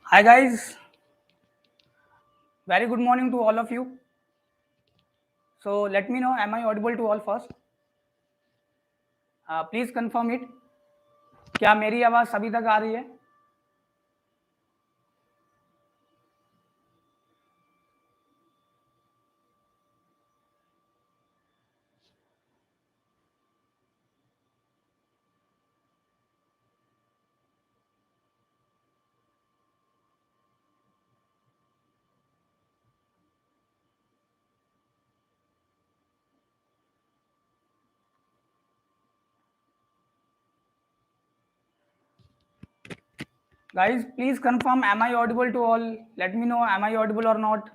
Hi guys, very good morning to all of you. So let me know, am I audible to all first? Please confirm it. क्या मेरी आवाज़ सभी तक आ रही है? Guys, please confirm, am I audible to all? Let me know, am I audible or not?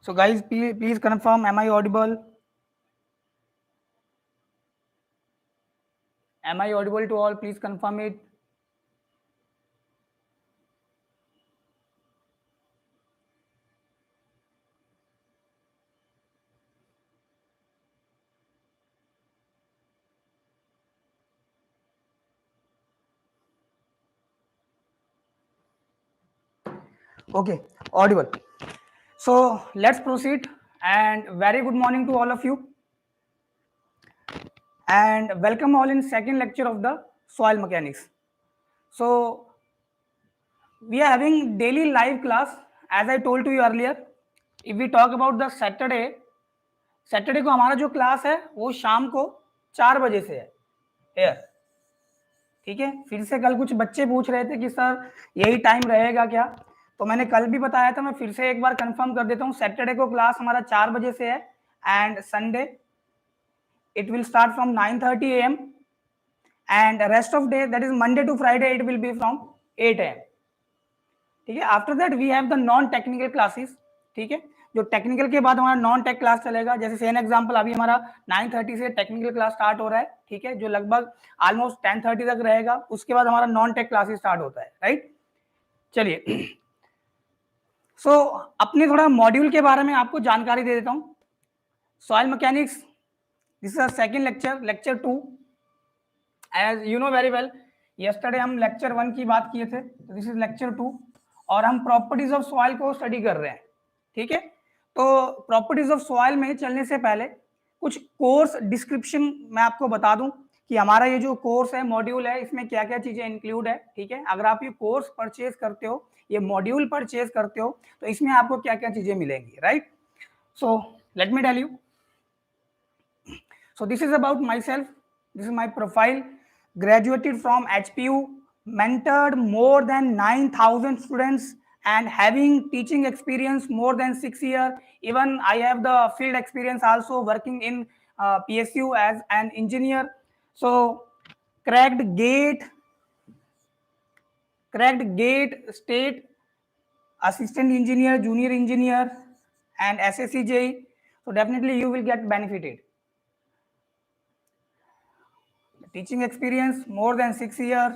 So guys, please confirm, am I audible? Am I audible to all? Please confirm it. Okay, audible. So let's proceed, and very good morning to all of you, and welcome all in second lecture of the soil mechanics. So we are having daily live class, as I told to you earlier. If we talk about the Saturday को हमारा जो class है वो शाम को 4 बजे से है यार, ठीक है। फिर से कल कुछ बच्चे पूछ रहे थे कि सर यही टाइम रहेगा क्या, तो मैंने कल भी बताया था, मैं फिर से एक बार कंफर्म कर देता हूँ। सैटरडे को क्लास हमारा 4 बजे से है, and Sunday it will start from 9:30 AM, and rest of day that is Monday to Friday it will be from 8 AM, ठीक है। After that we have the non technical classes, ठीक है। जो टेक्निकल के बाद हमारा नॉन टेक क्लास चलेगा, जैसे सेम एग्जांपल अभी हमारा 9:30 से टेक्निकल क्लास स्टार्ट हो रहा है, ठीक है, जो लगभग ऑलमोस्ट 10:30 तक रहेगा। उसके बाद हमारा नॉन टेक क्लासेस स्टार्ट होता है, राइट। चलिए, सो अपने थोड़ा मॉड्यूल के बारे में आपको जानकारी दे देता हूँ। Soil mechanics, this is second lecture, lecture 2। As you know very well, yesterday हम लेक्चर 1 की बात किए थे, तो दिस इज लेक्चर 2, और हम प्रॉपर्टीज ऑफ सॉइल को स्टडी कर रहे हैं, ठीक है। तो प्रॉपर्टीज ऑफ सॉइल में चलने से पहले कुछ कोर्स डिस्क्रिप्शन मैं आपको बता दूं कि हमारा ये जो कोर्स है, मॉड्यूल है, इसमें क्या क्या चीजें इंक्लूड है, ठीक है। अगर आप ये कोर्स परचेज करते हो, ये मॉड्यूल परचेज करते हो, तो इसमें आपको क्या क्या चीजें मिलेंगी, right. So let me tell you. So this is about myself. This is my profile. Graduated from HPU, mentored more than 9,000 students, and having teaching experience more than 6 years. Even I have the field experience also working in PSU as an engineer. So cracked gate state assistant engineer, junior engineer, and SSC JEE. So definitely you will get benefited. Teaching experience more than 6 years.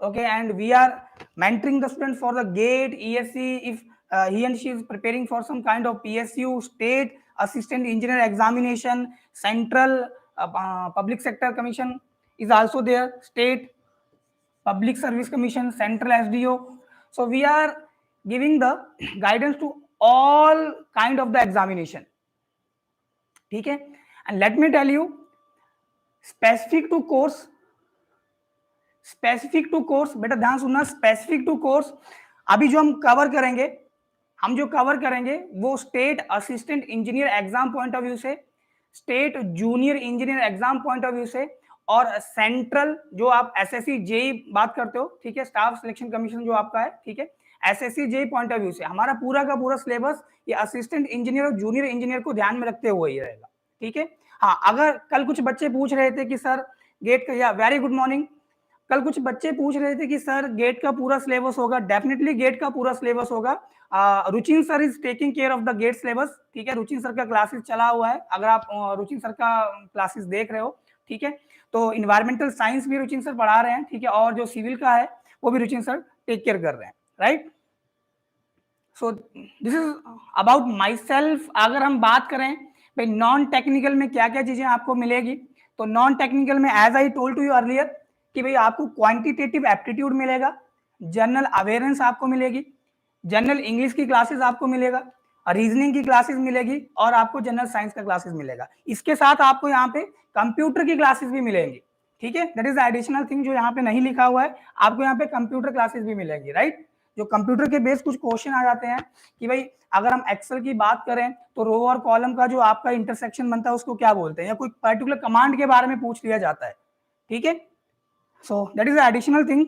Okay, and we are mentoring the student for the GATE, ESC. If he and she is preparing for some kind of PSU, state assistant engineer examination, central public sector commission is also there, state public service commission, central SDO. So we are giving the guidance to all kind of the examination. ठीक है, and let me tell you, specific to course, बेटा ध्यान सुनना, specific to course अभी जो हम cover करेंगे वो state assistant engineer exam point of view से, state junior engineer exam point of view से, और सेंट्रल जो आप एसएससी जेई बात करते हो, ठीक है, स्टाफ सिलेक्शन कमीशन जो आपका है, ठीक है, SSC JE point of view से हमारा पूरा का पूरा सिलेबस ये असिस्टेंट इंजीनियर और जूनियर इंजीनियर को ध्यान में रखते हुए ही रहेगा, ठीक है। हाँ, अगर कल कुछ बच्चे पूछ रहे थे कि सर गेट का, या वेरी गुड मॉर्निंग, कल कुछ बच्चे पूछ रहे थे कि सर गेट का पूरा सिलेबस होगा, डेफिनेटली गेट का पूरा सिलेबस होगा। Ruchin sir is taking care of the GATE syllabus, ठीक है, रुचिन सर का क्लासेस चला हुआ है, अगर आप रुचिन सर का क्लासेस देख रहे हो, ठीक है, तो इन्वायरमेंटल साइंस भी रुचिन सर पढ़ा रहे हैं, ठीक है, और जो सिविल का है वो भी रुचिन सर टेक केयर कर रहे हैं, right. So this is about my self. अगर हम बात करें भाई नॉन टेक्निकल में क्या क्या चीजें आपको मिलेगी, तो नॉन टेक्निकल में as I told to you earlier कि भाई आपको क्वांटिटेटिव एप्टीट्यूड मिलेगा, जनरल अवेयरनेस आपको मिलेगी, जनरल इंग्लिश की क्लासेस आपको मिलेगा, रीजनिंग की क्लासेस मिलेगी, और आपको जनरल साइंस का क्लासेस मिलेगा। इसके साथ आपको यहाँ पे कंप्यूटर की क्लासेस भी मिलेंगी, ठीक है, दैट इज एडिशनल थिंग जो यहाँ पे नहीं लिखा हुआ है, आपको यहाँ पे कंप्यूटर क्लासेस भी मिलेंगी, राइट। जो कंप्यूटर के बेस कुछ क्वेश्चन आ जाते हैं कि भाई अगर हम एक्सेल की बात करें तो रो और कॉलम का जो आपका इंटरसेक्शन बनता है उसको क्या बोलते हैं, या कोई पर्टिकुलर कमांड के बारे में पूछ लिया जाता है, ठीक है। So that is the additional thing,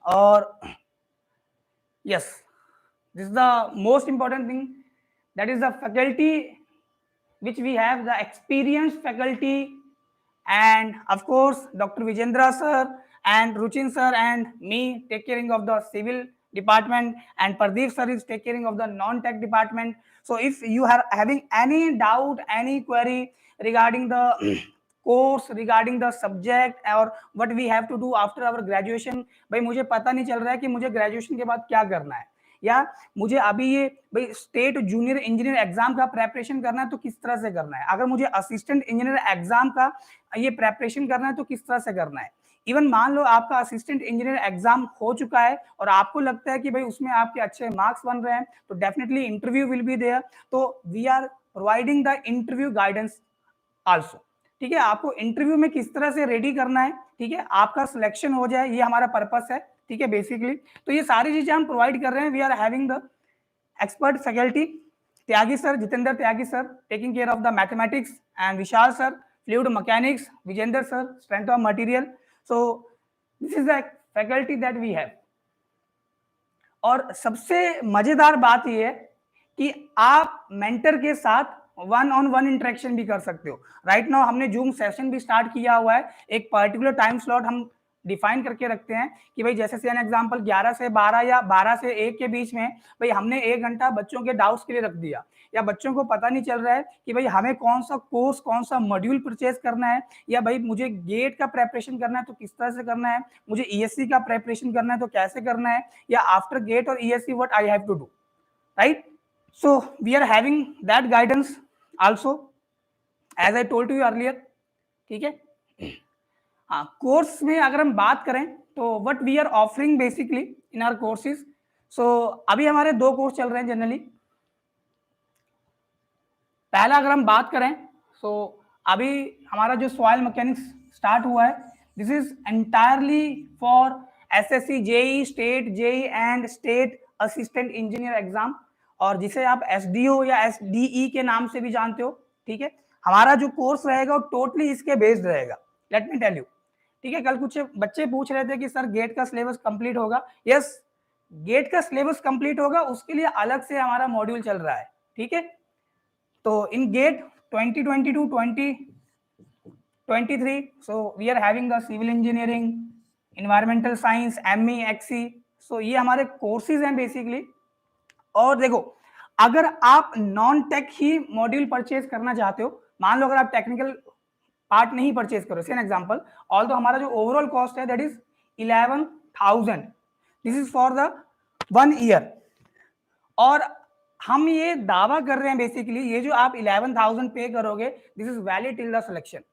or yes, this is the most important thing, that is the faculty which we have, the experienced faculty, and of course Dr. Vijendra sir and Ruchin sir and me take caring of the civil department, and Pradeep sir is take caring of the non-tech department. So if you are having any doubt, any query regarding the course, regarding the subject, और what we have to do after our graduation, भाई मुझे पता नहीं चल रहा है कि मुझे ग्रेजुएशन के बाद क्या करना है, या मुझे अभी ये भाई स्टेट जूनियर इंजीनियर एग्जाम का प्रेपरेशन करना है तो किस तरह से करना है, अगर मुझे असिस्टेंट इंजीनियर एग्जाम का ये प्रेपरेशन करना है तो किस तरह से करना है। इवन मान लो आपका असिस्टेंट इंजीनियर एग्जाम हो चुका है और आपको लगता है कि भाई उसमें आपके अच्छे मार्क्स बन रहे हैं, तो definitely interview will be there, तो we are providing the interview guidance also, ठीक है। आपको इंटरव्यू में किस तरह से रेडी करना है, ठीक है, आपका सिलेक्शन हो जाए, ये हमारा पर्पस है, ठीक है, बेसिकली। तो ये सारी चीजें हम प्रोवाइड कर रहे हैं। We are having the expert faculty, Tyagi sir, Jitendra Tyagi sir taking care of the mathematics, and Vishal sir fluid mechanics, Vijendra sir strength of material. So this is the faculty that we have. और सबसे मजेदार बात यह है कि आप मेंटर के साथ वन ऑन वन इंटरेक्शन भी कर सकते हो। राइट नाउ हमने जूम सेशन भी स्टार्ट किया हुआ है, एक पर्टिकुलर टाइम स्लॉट हम डिफाइन करके रखते हैं कि भाई जैसे से एन एग्जांपल 11 से 12 या 12 से 1 के बीच में भाई हमने 1 घंटा बच्चों के डाउट्स के लिए रख दिया, या बच्चों को पता नहीं चल रहा है कि भाई हमें कौन सा कोर्स, कौन सा मॉड्यूल परचेज करना है, या भाई मुझे गेट का प्रेपरेशन करना है तो किस तरह से करना है, मुझे ईएससी का प्रेपरेशन करना है तो कैसे करना है, या आफ्टर गेट और ESC what I have to do, right. So we are having that guidance also as I told you earlier, ठीक है। हाँ, कोर्स में अगर हम बात करें तो what we are offering basically in our courses, so अभी हमारे 2 कोर्स चल रहे हैं जनरली। पहला अगर हम बात करें तो अभी हमारा जो सॉइल मैकेनिक्स स्टार्ट हुआ है, this is entirely for SSC JE, state JE and state assistant engineer exam, और जिसे आप एसडीओ या एसडीई के नाम से भी जानते हो, ठीक है। हमारा जो कोर्स रहेगा वो टोटली इसके बेस्ड रहेगा, लेट मी टेल यू, ठीक है। कल कुछ बच्चे पूछ रहे थे कि सर गेट का सिलेबस कंप्लीट होगा, यस गेट का सिलेबस कंप्लीट होगा, उसके लिए अलग से हमारा मॉड्यूल चल रहा है, ठीक है। तो इन gate 2022-20 23. So we are having the civil engineering, environmental science, ME, XE. So ये हमारे कोर्सेज हैं बेसिकली. और देखो, अगर आप नॉन टेक ही मॉड्यूल परचेज करना चाहते हो, मान लो अगर आप टेक्निकल पार्ट नहीं परचेज करो, सेन एग्जांपल, ऑल तो हमारा जो ओवरऑल कॉस्ट है that is 11,000. This is for the 1 year. और हम ये दावा कर रहे हैं बेसिकली, ये जो आप 11,000 पे करोगे, this is valid till the selection.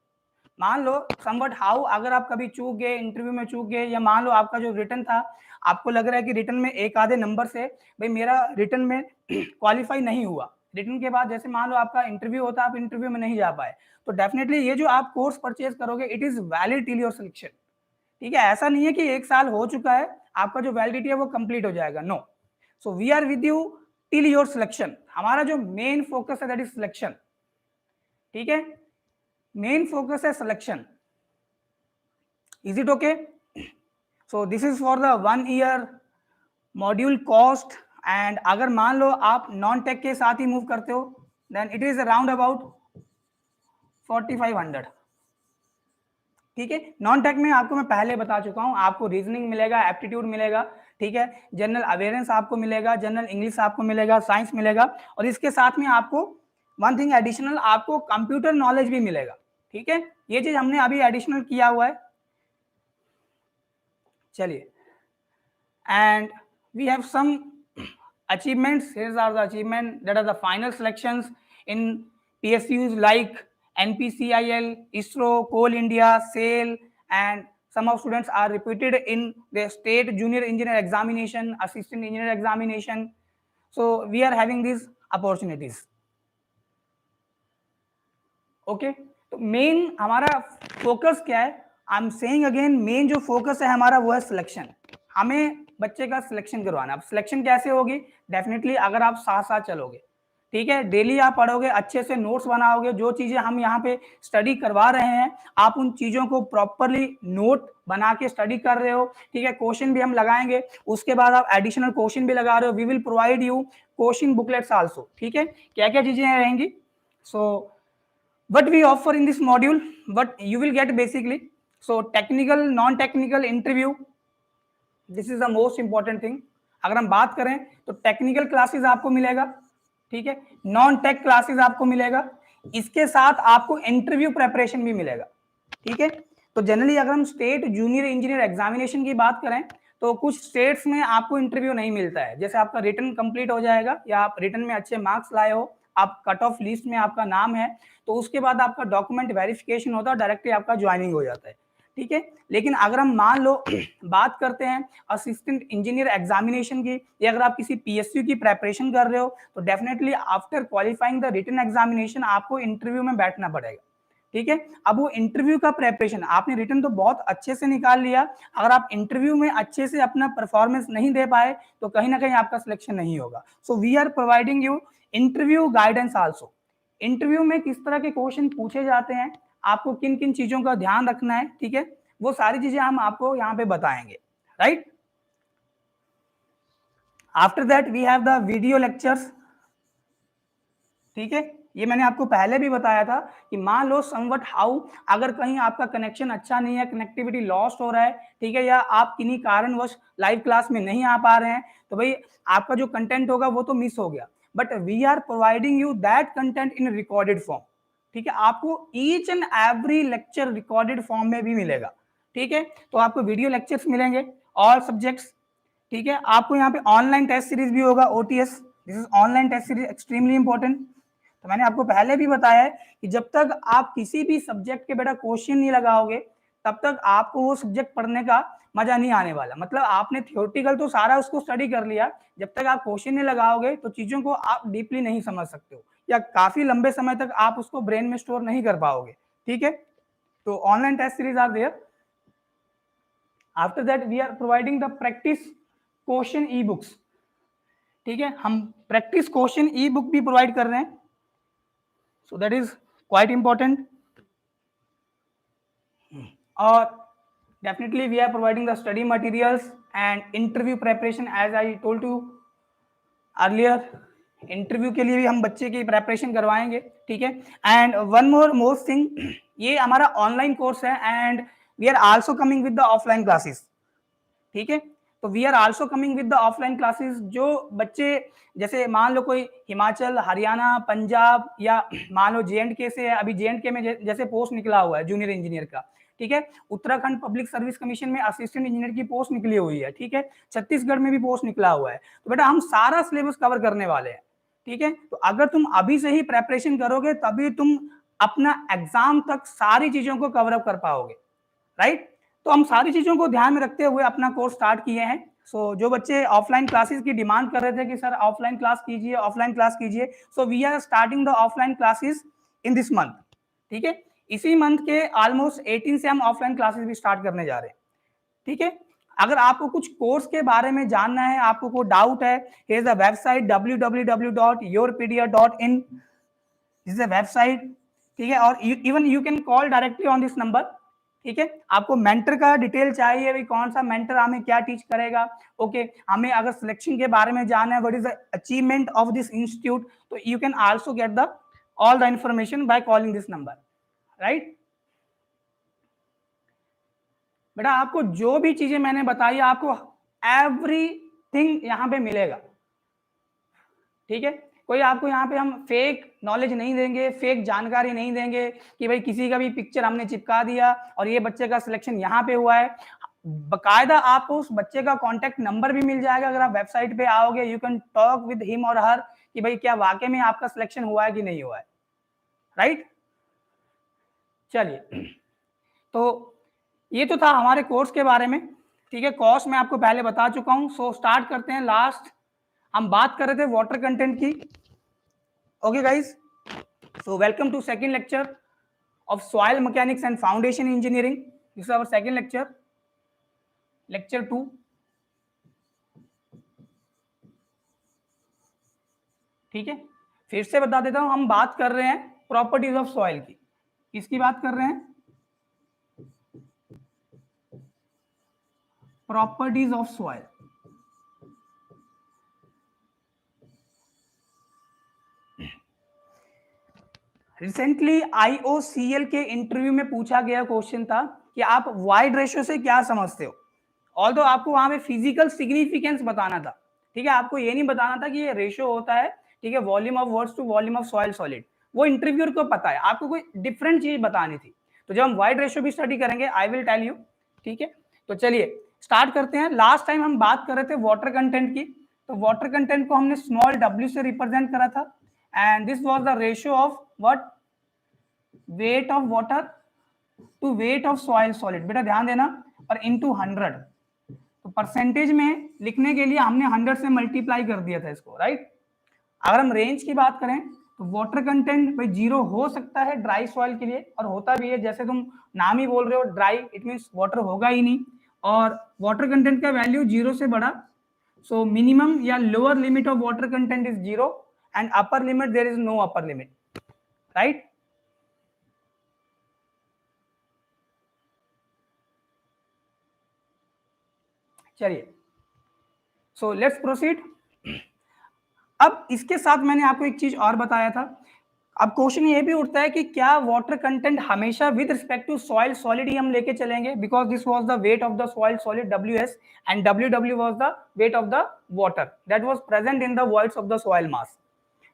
मान लो समवट हाउ, अगर आप कभी चूक गए, इंटरव्यू में चूक गए, या मान लो आपका जो रिटर्न था, आपको लग रहा है कि रिटर्न में एक आधे नंबर से भाई मेरा रिटर्न में क्वालिफाई नहीं हुआ, रिटर्न के बाद जैसे मान लो आपका इंटरव्यू होता, आप इंटरव्यू में नहीं जा पाए, तो डेफिनेटली ये जो आप कोर्स परचेज करोगे, it is valid till your selection. ठीक है, ऐसा नहीं है कि 1 साल हो चुका है, आपका जो वैलिडिटी है वो कंप्लीट हो जाएगा. No. So we are with you till your selection. हमारा जो मेन फोकस है दैट इज सिलेक्शन. ठीक है, मेन फोकस है selection. Is it okay? So this is for the 1 year module cost. And अगर मान लो आप नॉन टेक के साथ ही मूव करते हो, then it is around about 4,500. ठीक है, नॉन टेक में आपको मैं पहले बता चुका हूं, आपको रीजनिंग मिलेगा, एप्टीट्यूड मिलेगा, ठीक है, जनरल अवेयरनेस आपको मिलेगा, जनरल इंग्लिश आपको मिलेगा, साइंस मिलेगा, और इसके साथ में आपको वन थिंग एडिशनल, आपको कंप्यूटर नॉलेज भी मिलेगा. ठीक है, ये चीज हमने अभी एडिशनल किया हुआ है. चलिए, and we have some achievements. Here are the achievements that are the final selections in PSUs like NPCIL, ISRO, Coal India, SAIL, and some of students are repeated in the state junior engineer examination, assistant engineer examination. So we are having these opportunities. Okay, तो main हमारा focus क्या है? I am saying again, main जो focus है हमारा वो है selection. हमें बच्चे का सिलेक्शन करवाना. अब सिलेक्शन कैसे होगी? डेफिनेटली अगर आप साथ साथ चलोगे, ठीक है, डेली आप पढ़ोगे, अच्छे से नोट्स बनाओगे, जो चीजें हम यहाँ पे स्टडी करवा रहे हैं आप उन चीजों को प्रॉपरली नोट बना के स्टडी कर रहे हो, ठीक है, क्वेश्चन भी हम लगाएंगे, उसके बाद आप एडिशनल क्वेश्चन भी लगा रहे हो. We will provide you question booklets also. ठीक है, क्या क्या चीजें रहेंगी? सो what we offer in this module, what you will get basically, so technical non technical interview, this is the most important thing. अगर हम बात करें तो टेक्निकल क्लासेस आपको मिलेगा, ठीक है, नॉन टेक क्लासेस आपको मिलेगा, इसके साथ आपको इंटरव्यू प्रेपरेशन भी मिलेगा. ठीक है, तो जनरली अगर हम स्टेट जूनियर इंजीनियर एग्जामिनेशन की बात करें तो कुछ स्टेट्स में आपको इंटरव्यू नहीं मिलता है. जैसे आपका रिटर्न कंप्लीट हो जाएगा या आप रिटर्न में अच्छे मार्क्स लाए हो, आप कट ऑफ लिस्ट में आपका नाम है, तो उसके बाद आपका डॉक्यूमेंट वेरिफिकेशन होता है, डायरेक्टली आपका ज्वाइनिंग हो जाता है. ठीक है, लेकिन अगर हम मान लो बात करते हैं असिस्टेंट इंजीनियर एग्जामिनेशन की, या अगर आप किसी पीएसयू की प्रेपरेशन कर रहे हो, तो definitely after qualifying the written examination आपको इंटरव्यू में बैठना पड़ेगा. ठीक है, अब वो इंटरव्यू का प्रेपरेशन, आपने रिटन तो बहुत अच्छे से निकाल लिया, अगर आप इंटरव्यू में अच्छे से अपना परफॉर्मेंस नहीं दे पाए तो कहीं ना कहीं आपका सिलेक्शन नहीं होगा. So we are providing you interview guidance also. Interview में किस तरह के क्वेश्चन पूछे जाते हैं, आपको किन किन चीजों का ध्यान रखना है, ठीक है, वो सारी चीजें हम आपको यहाँ पे बताएंगे. Right, after that we have the video lectures. ठीक है, ये मैंने आपको पहले भी बताया था कि मान लो समवट हाउ, अगर कहीं आपका कनेक्शन अच्छा नहीं है, कनेक्टिविटी लॉस्ट हो रहा है, ठीक है, या आप किन्हीं कारणवश लाइव क्लास में नहीं आ पा रहे हैं, तो भाई आपका जो कंटेंट होगा वो तो मिस हो गया, but we are providing you that content in recorded form. ठीक है, आपको each and every lecture recorded form में भी मिलेगा. ठीक है, तो आपको वीडियो लेक्चर्स मिलेंगे ऑल सब्जेक्ट्स. ठीक है, आपको यहाँ पे ऑनलाइन टेस्ट सीरीज भी होगा, OTS. This is online test series, extremely important. तो मैंने आपको पहले भी बताया है कि जब तक आप किसी भी सब्जेक्ट के बेटा क्वेश्चन नहीं लगाओगे तब तक आपको वो सब्जेक्ट पढ़ने का मजा नहीं आने वाला. मतलब आपने थियोरेटिकल तो सारा उसको स्टडी कर लिया, जब तक आप क्वेश्चन नहीं लगाओगे तो चीजों को आप डीपली नहीं समझ सकते हो, या काफी लंबे समय तक आप उसको ब्रेन में स्टोर नहीं कर पाओगे. ठीक है, तो online test series are there. After that we are providing the practice question ebooks. ठीक है, हम प्रैक्टिस क्वेश्चन ई बुक भी प्रोवाइड कर रहे हैं. So that is quite important. Or definitely we are providing the study materials and interview preparation as I told you earlier. Interview के लिए भी हम बच्चे की प्रेपरेशन करवाएंगे, ठीक है। एंड वन मोस्ट थिंग, ये हमारा ऑनलाइन कोर्स है and we are also coming with the offline classes, ठीक है। तो we are also coming with the offline classes. जो बच्चे जैसे मान लो कोई हिमाचल, हरियाणा, पंजाब या मान लो JNK से है, अभी JNK में जैसे पोस्ट निकला हुआ है जूनियर इंजीनियर का, ठीक है। उत्तराखंड पब्लिक सर्विस कमीशन में असिस्टेंट इंजीनियर की पोस्ट निकली हुई है, ठीक है। छत्तीसगढ़ में भी पोस्ट निकला हुआ है। तो बेटा हम सारा सिलेबस कवर करने वाले हैं, ठीक है। तो अगर तुम अभी से ही प्रेपरेशन करोगे तभी तुम अपना एग्जाम तक सारी चीजों को कवर अप कर पाओगे, राइट। तो हम सारी चीजों को ध्यान में रखते हुए अपना कोर्स स्टार्ट किए हैं। सो जो बच्चे ऑफलाइन क्लासेस की डिमांड कर रहे थे कि सर ऑफलाइन क्लास कीजिए, ऑफलाइन क्लास कीजिए, so we are starting the offline classes in this month, ठीक है। इसी मंथ के ऑलमोस्ट 18 से हम ऑफलाइन क्लासेस भी स्टार्ट करने जा रहे हैं, ठीक है। अगर आपको कुछ कोर्स के बारे में जानना है, आपको कोई डाउट है, here is the website www.yourpedia.in, this is a website, ठीक है। और even you can call directly on this number, ठीक है। आपको मेंटर का डिटेल चाहिए, भाई कौन सा मेंटर हमें क्या टीच करेगा, ओके। हमें अगर सिलेक्शन के बारे में जानना है, what is the achievement of this institute, तो you can also get the all the information by calling this number, right. बेटा आपको जो भी चीजें मैंने बताई आपको एवरीथिंग यहाँ पे मिलेगा, ठीक है। कोई आपको यहाँ पे हम फेक नॉलेज नहीं देंगे, फेक जानकारी नहीं देंगे कि भाई किसी का भी पिक्चर हमने चिपका दिया और ये बच्चे का सिलेक्शन यहाँ पे हुआ है। बकायदा आपको उस बच्चे का कॉन्टेक्ट नंबर भी मिल जाएगा। अगर आप वेबसाइट पे आओगे, you can talk with him और हर कि भाई क्या वाकई में आपका सिलेक्शन हुआ है कि नहीं हुआ है, राइट। चलिए, तो ये तो था हमारे कोर्स के बारे में, ठीक है। कॉस्ट मैं आपको पहले बता चुका हूं। सो स्टार्ट करते हैं। लास्ट हम बात कर रहे थे वाटर कंटेंट की, okay guys. So welcome to second lecture of soil mechanics and foundation engineering. This is our second lecture, lecture 2, ठीक है। फिर से बता देता हूं, हम बात कर रहे हैं प्रॉपर्टीज ऑफ सॉइल की। किसकी बात कर रहे हैं? Properties of soil. Recently IOCL के इंटरव्यू में पूछा गया क्वेश्चन था कि आप वाइड रेशियो से क्या समझते हो। ऑल्दो आपको वहां पे फिजिकल सिग्निफिकेंस बताना था, ठीक है। आपको ये नहीं बताना था कि ये रेशियो होता है, ठीक है, volume of waters to volume of soil solid. वो इंटरव्यूअर को पता है, आपको कोई डिफरेंट चीज बतानी थी। तो जब हम वाइड रेशियो भी स्टडी करेंगे, आई विल टेल यू, ठीक है। तो चलिए स्टार्ट करते हैं। लास्ट टाइम हम बात कर रहे थे वाटर कंटेंट की। तो वाटर कंटेंट को हमने स्मॉल w से रिप्रेजेंट करा था and this was the ratio of what, weight of water to weight of soil solid. बेटा ध्यान देना, और इनटू 100। तो परसेंटेज में लिखने के लिए हमने 100 से मल्टीप्लाई कर दिया था इसको, राइट। अगर हम रेंज की बात करें तो वाटर कंटेंट भाई 0 हो सकता है ड्राई सॉइल के लिए, और होता भी है। जैसे तुम नाम ही बोल रहे हो ड्राई, इट मींस वाटर होगा ही नहीं। और वाटर कंटेंट का वैल्यू 0 से बड़ा, सो मिनिमम या lower limit of water content is 0 and upper limit there is no upper limit, right. चलिए, सो लेट्स प्रोसीड। अब इसके साथ मैंने आपको एक चीज और बताया था। अब क्वेश्चन ये भी उठता है कि क्या वाटर कंटेंट हमेशा with respect to soil solid ही हम लेके चलेंगे, because this was the weight of the soil solid WS and WW was the weight of the water that was present in the voids of the soil mass,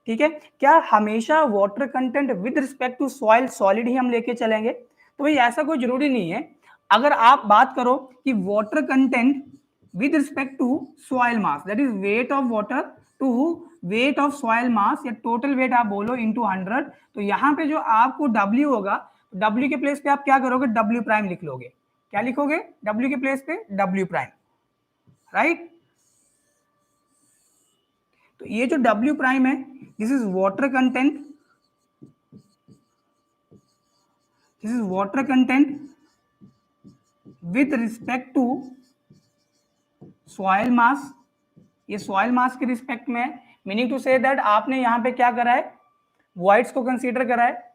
ठीक है। क्या हमेशा water content with respect to soil solid ही हम लेके चलेंगे? तो भाई ऐसा कोई जरूरी नहीं है। अगर आप बात करो कि water content with respect to soil mass, that is weight of water to weight of soil mass, या टोटल वेट आप बोलो इनटू 100, तो यहाँ पे जो आपको W होगा, W के प्लेस पे आप क्या करोगे, W प्राइम लिख लोगे। क्या लिखोगे? W के प्लेस पे W प्राइम, राइट। तो ये जो W प्राइम है, this is water content, this is water content with respect to soil mass. ये सॉइल मास के रिस्पेक्ट में, मीनिंग टू से दैट आपने यहाँ पे क्या करा है, वॉइड्स को कंसीडर करा है।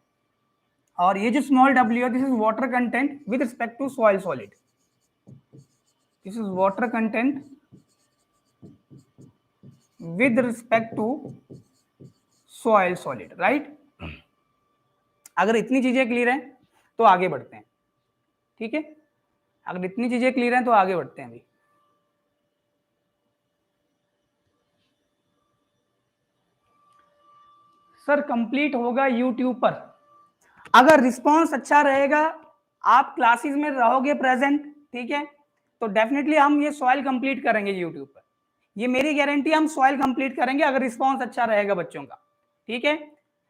और ये जो स्मॉल w है, this is water content with respect to soil solid, this is water content with respect to soil solid, right. अगर इतनी चीजें क्लियर हैं तो आगे बढ़ते हैं, ठीक है। अगर इतनी चीजें क्लियर हैं तो आगे बढ़ते हैं। अभी सर कंप्लीट होगा यूट्यूब पर, अगर रिस्पांस अच्छा रहेगा, आप क्लासेस में रहोगे प्रेजेंट, ठीक है, तो डेफिनेटली हम ये सॉइल कंप्लीट करेंगे यूट्यूब पर। ये मेरी गारंटी, हम सॉइल कंप्लीट करेंगे अगर रिस्पांस अच्छा रहेगा बच्चों का, ठीक है।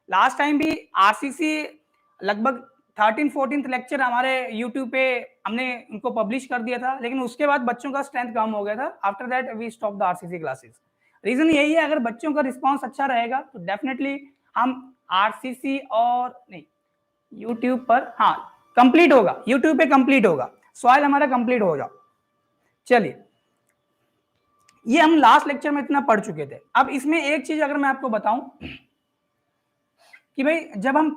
लास्ट टाइम भी आरसीसी लगभग 13-14 लेक्चर हमारे यूट्यूब पे हमने उनको पब्लिश कर दिया था, लेकिन उसके बाद बच्चों का स्ट्रेंथ कम हो गया था। After that we stop the RCC classes. Reason यही है, अगर बच्चों का रिस्पांस अच्छा रहेगा तो डेफिनेटली हम आरसीसी और नहीं यूट्यूब पर, हाँ कंप्लीट होगा, यूट्यूब पे कंप्लीट होगा, सॉइल हमारा कंप्लीट हो जाओ। चलिए, ये हम लास्ट लेक्चर में इतना पढ़ चुके थे। अब इसमें एक चीज अगर मैं आपको बताऊं कि भाई जब हम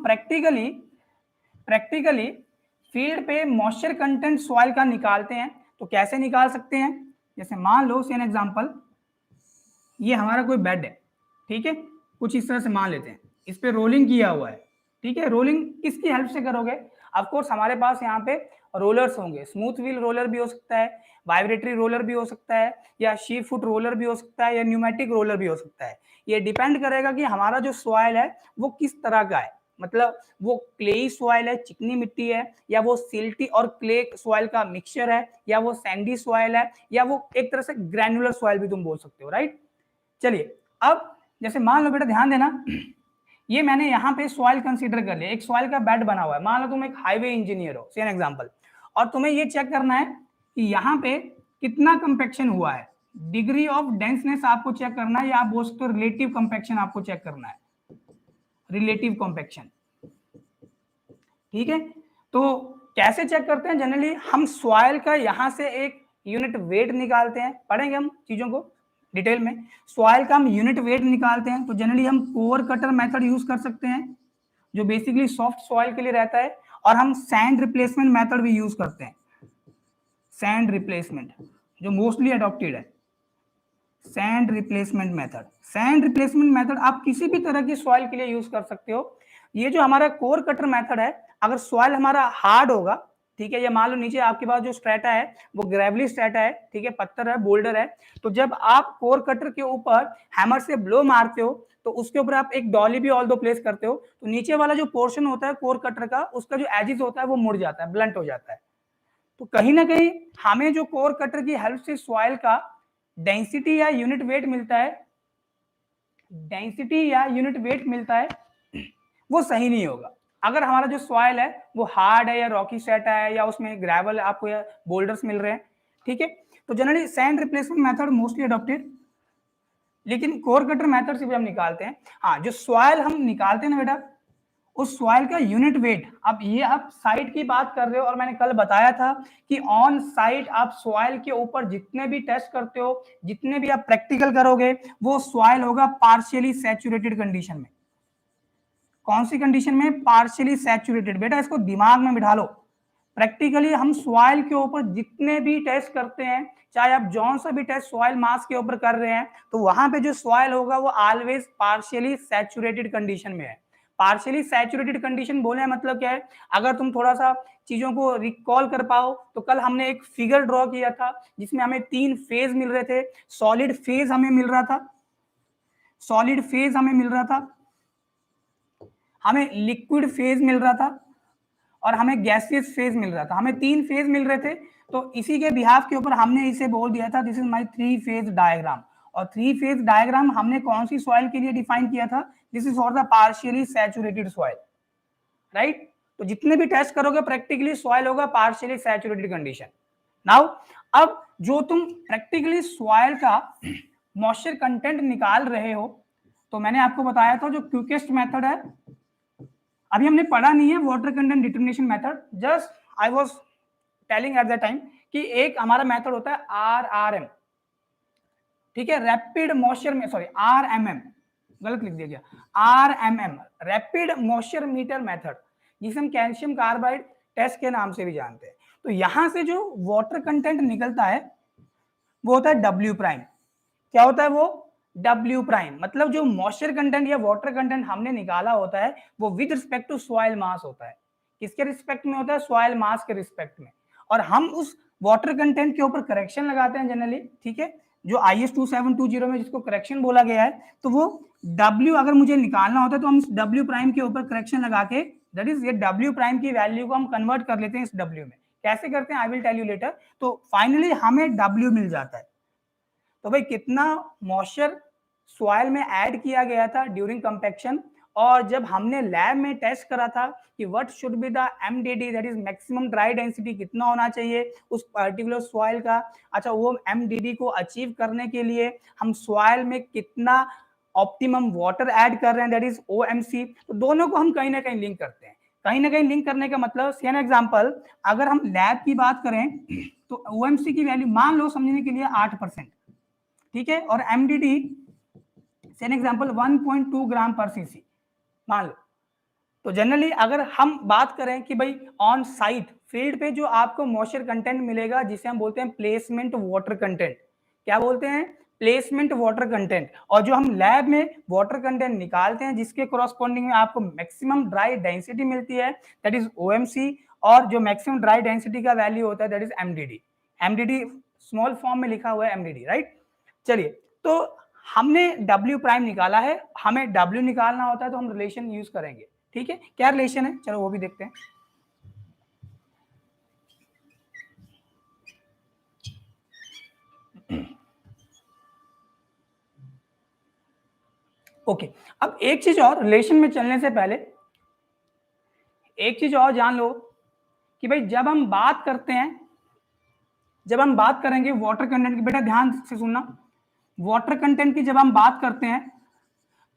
प्रैक्टिकली फील्ड पे मॉइस्चर कंटेंट सॉइल का निकालते हैं तो कैसे निकाल सकते हैं। जैसे मान लो एन एग्जांपल, ये हमारा कोई बेड है, ठीक है, कुछ इस तरह से मान लेते हैं, इस पे रोलिंग किया हुआ है, ठीक है। रोलिंग किसकी हेल्प से करोगे, ऑफ कोर्स हमारे पास यहाँ पे रोलर्स होंगे, स्मूथ व्हील रोलर भी हो सकता है, वाइब्रेटरी रोलर भी हो सकता है, या शी फुट रोलर भी हो सकता है, या न्यूमेटिक रोलर भी हो सकता है। ये डिपेंड करेगा कि हमारा जो सॉइल है वो किस तरह का है, मतलब वो क्लेई सॉइल है, चिकनी मिट्टी है, या वो सिल्टी और क्ले सॉइल का मिक्सचर है, या वो सैंडी सॉइल है, या वो एक तरह से ग्रैनुलर सॉइल भी तुम बोल सकते हो, राइट। चलिए, अब जैसे मान लो बेटा, ध्यान देना, ये मैंने यहाँ पे सॉइल कंसीडर कर लिया, एक सॉइल का बेड बना हुआ है। मान लो तुम एक हाईवे इंजीनियर हो, सेम एग्जांपल, और तुम्हें ये चेक करना है कि यहाँ पे कितना कंपैक्शन हुआ है, डिग्री ऑफ डेंसनेस आपको चेक करना है, या आप बोल सकते हो रिलेटिव कंपैक्शन आपको चेक करना है, रिलेटिव कंपैक्शन, ठीक है। तो कैसे चेक करते हैं, जनरली हम सॉइल का यहाँ से एक यूनिट वेट निकालते हैं, पढ़ेंगे हम चीजों को डिटेल में। सॉइल का हम यूनिट वेट निकालते हैं तो जनरली हम कोर कटर मेथड यूज कर सकते हैं, जो बेसिकली सॉफ्ट सॉइल के लिए रहता है, और हम सैंड रिप्लेसमेंट मेथड भी यूज करते हैं, सैंड रिप्लेसमेंट जो मोस्टली अडॉप्टेड है, sand replacement method. Sand replacement method आप किसी भी तरह की सॉइल के लिए यूज कर सकते हो। ये जो हमारा कोर कटर मेथड है, अगर सॉइल हमारा हार्ड होगा, ठीक है, ये मान लो नीचे आपके पास जो स्ट्रेटा है वो ग्रेवली स्ट्रेटा है, ठीक है, पत्थर है, बोल्डर है, तो जब आप कोर कटर के ऊपर हैमर से ब्लो मारते हो तो उसके ऊपर आप एक डॉली भी ऑल दो प्लेस करते हो, तो नीचे वाला जो पोर्शन होता है कोर कटर का, उसका जो एजिस होता है वो मुड़ जाता है, ब्लंट हो जाता है। तो कहीं ना कहीं हमें जो कोर कटर की हेल्प से सॉइल का डेंसिटी या यूनिट वेट मिलता है, डेंसिटी या यूनिट वेट मिलता है, वो सही नहीं होगा। अगर हमारा जो सॉइल है वो हार्ड है, या रॉकी स्ट्रेटा है, या उसमें ग्रेवल आपको या बोल्डर्स मिल रहे हैं, ठीक है, तो generally sand replacement method mostly adopted, लेकिन कोर कटर मेथड से भी हम निकालते हैं। हाँ, जो सॉइल हम निकालते हैं ना बेटा, उस सॉइल का यूनिट वेट, अब ये आप साइट की बात कर रहे हो, और मैंने कल बताया था कि ऑन साइट आप सॉइल के ऊपर जितने भी टेस्ट करते हो, जितने भी आप प्रैक्टिकल करोगे, वो सॉइल होगा पार्शियली सैचुरेटेड कंडीशन में। कौन सी कंडीशन में, पार्शियली सैचुरेटेड। बेटा इसको दिमाग में बिठा लो, प्रैक्टिकली हम सॉइल के ऊपर जितने भी टेस्ट करते हैं, चाहे आप जौन सा भी टेस्ट सॉइल मास के ऊपर कर रहे हैं, तो वहां पे जो सॉइल होगा वो ऑलवेज पार्शियली सैचुरेटेड कंडीशन में है। पार्शियली सैचुरेटेड कंडीशन बोलने का मतलब क्या है, अगर तुम थोड़ा सा चीजों को रिकॉल कर पाओ तो कल हमने एक फिगर ड्रॉ किया था जिसमें हमें 3 फेज मिल रहे थे। सॉलिड फेज हमें मिल रहा था, सॉलिड फेज हमें मिल रहा था, हमें लिक्विड फेज मिल रहा था, और हमें गैसियस फेज मिल रहा था। हमें 3 फेज मिल रहे थे, तो इसी के बिहाफ के ऊपर हमने इसे बोल दिया था this is my 3 phase diagram. और 3 फेज डायग्राम हमने कौन सी सॉइल के लिए डिफाइन किया था, this is for the partially saturated soil, right. तो जितने भी टेस्ट करोगे प्रैक्टिकली सॉइल होगा पार्शियली सैचुरेटेड कंडीशन। नाउ अब जो तुम प्रैक्टिकली सॉइल का मॉइस्चर कंटेंट निकाल रहे हो, तो मैंने आपको बताया था जो क्विकेस्ट मेथड है, अभी हमने पढ़ा नहीं है water content determination method, just I was telling at the time कि एक हमारा मेथड होता है RRM, ठीक है, रैपिड मॉइस्चर में, सॉरी RMM, गलत लिख दिया गया, RMM rapid moisture meter method, जिसे हम कैल्शियम कार्बाइड टेस्ट के नाम से भी जानते हैं। तो यहां से जो वाटर कंटेंट निकलता है वो होता है W प्राइम। क्या होता है वो, W प्राइम, मतलब जो मॉइस्चर कंटेंट या वाटर कंटेंट हमने निकाला होता है वो with respect to soil mass होता है। किसके रिस्पेक्ट में होता है? सॉइल मास के रिस्पेक्ट में। और हम उस वाटर कंटेंट के ऊपर करेक्शन लगाते हैं जनरली, ठीक है, जो IS 2720 में जिसको करेक्शन बोला गया है, तो वो W अगर मुझे निकालना होता है तो हम इस W प्राइम के ऊपर करेक्शन लगा के, दैट इज ये W प्राइम की वैल्यू को हम कन्वर्ट कर लेते हैं इस W में। कैसे करते हैं I will tell you later. तो फाइनली हमें W मिल जाता है। तो भाई कितना मॉइस्चर सॉइल में ऐड किया गया था ड्यूरिंग कंपैक्शन, और जब हमने लैब में टेस्ट करा था कि what should be the MDD, that is maximum dry density, कितना होना चाहिए उस पर्टिकुलर सॉइल का। अच्छा, वो एमडीडी को अचीव करने के लिए हम सॉइल में कितना ऑप्टिमम वाटर ऐड कर रहे हैं, दैट इज ओएमसी। तो दोनों को हम कहीं ना कहीं लिंक करते हैं। कहीं ना कहीं लिंक करने का मतलब, फॉर एग्जांपल अगर हम लैब की बात करें तो ओएमसी की वैल्यू मान लो समझने के लिए 8%, ठीक है, और एमडीडी सेन एग्जांपल 1.2 ग्राम पर सीसी मान लो। तो जनरली अगर हम बात करें कि भाई ऑन साइट फील्ड पे जो आपको मॉइस्चर कंटेंट मिलेगा जिसे हम बोलते हैं प्लेसमेंट वाटर कंटेंट, क्या बोलते हैं? Placement water content. और जो हम लैब में वाटर कंटेंट निकालते हैं जिसके कॉरस्पॉन्डिंग में आपको मैक्सिमम ड्राई डेंसिटी मिलती है, दैट इज ओएमसी, और जो मैक्सिमम ड्राई डेंसिटी का वैल्यू होता है that is MDD. MDD small form में लिखा हुआ है एमडीडी, राइट। चलिए, तो हमने W प्राइम निकाला है, हमें W निकालना होता है तो हम रिलेशन यूज करेंगे, ठीक है। क्या रिलेशन है, चलो वो भी देखते हैं। ओके, अब एक चीज और, रिलेशन में चलने से पहले एक चीज और जान लो कि भाई जब हम बात करते हैं, जब हम बात करेंगे वाटर कंटेंट की, बेटा ध्यान से सुनना, वाटर कंटेंट की जब हम बात करते हैं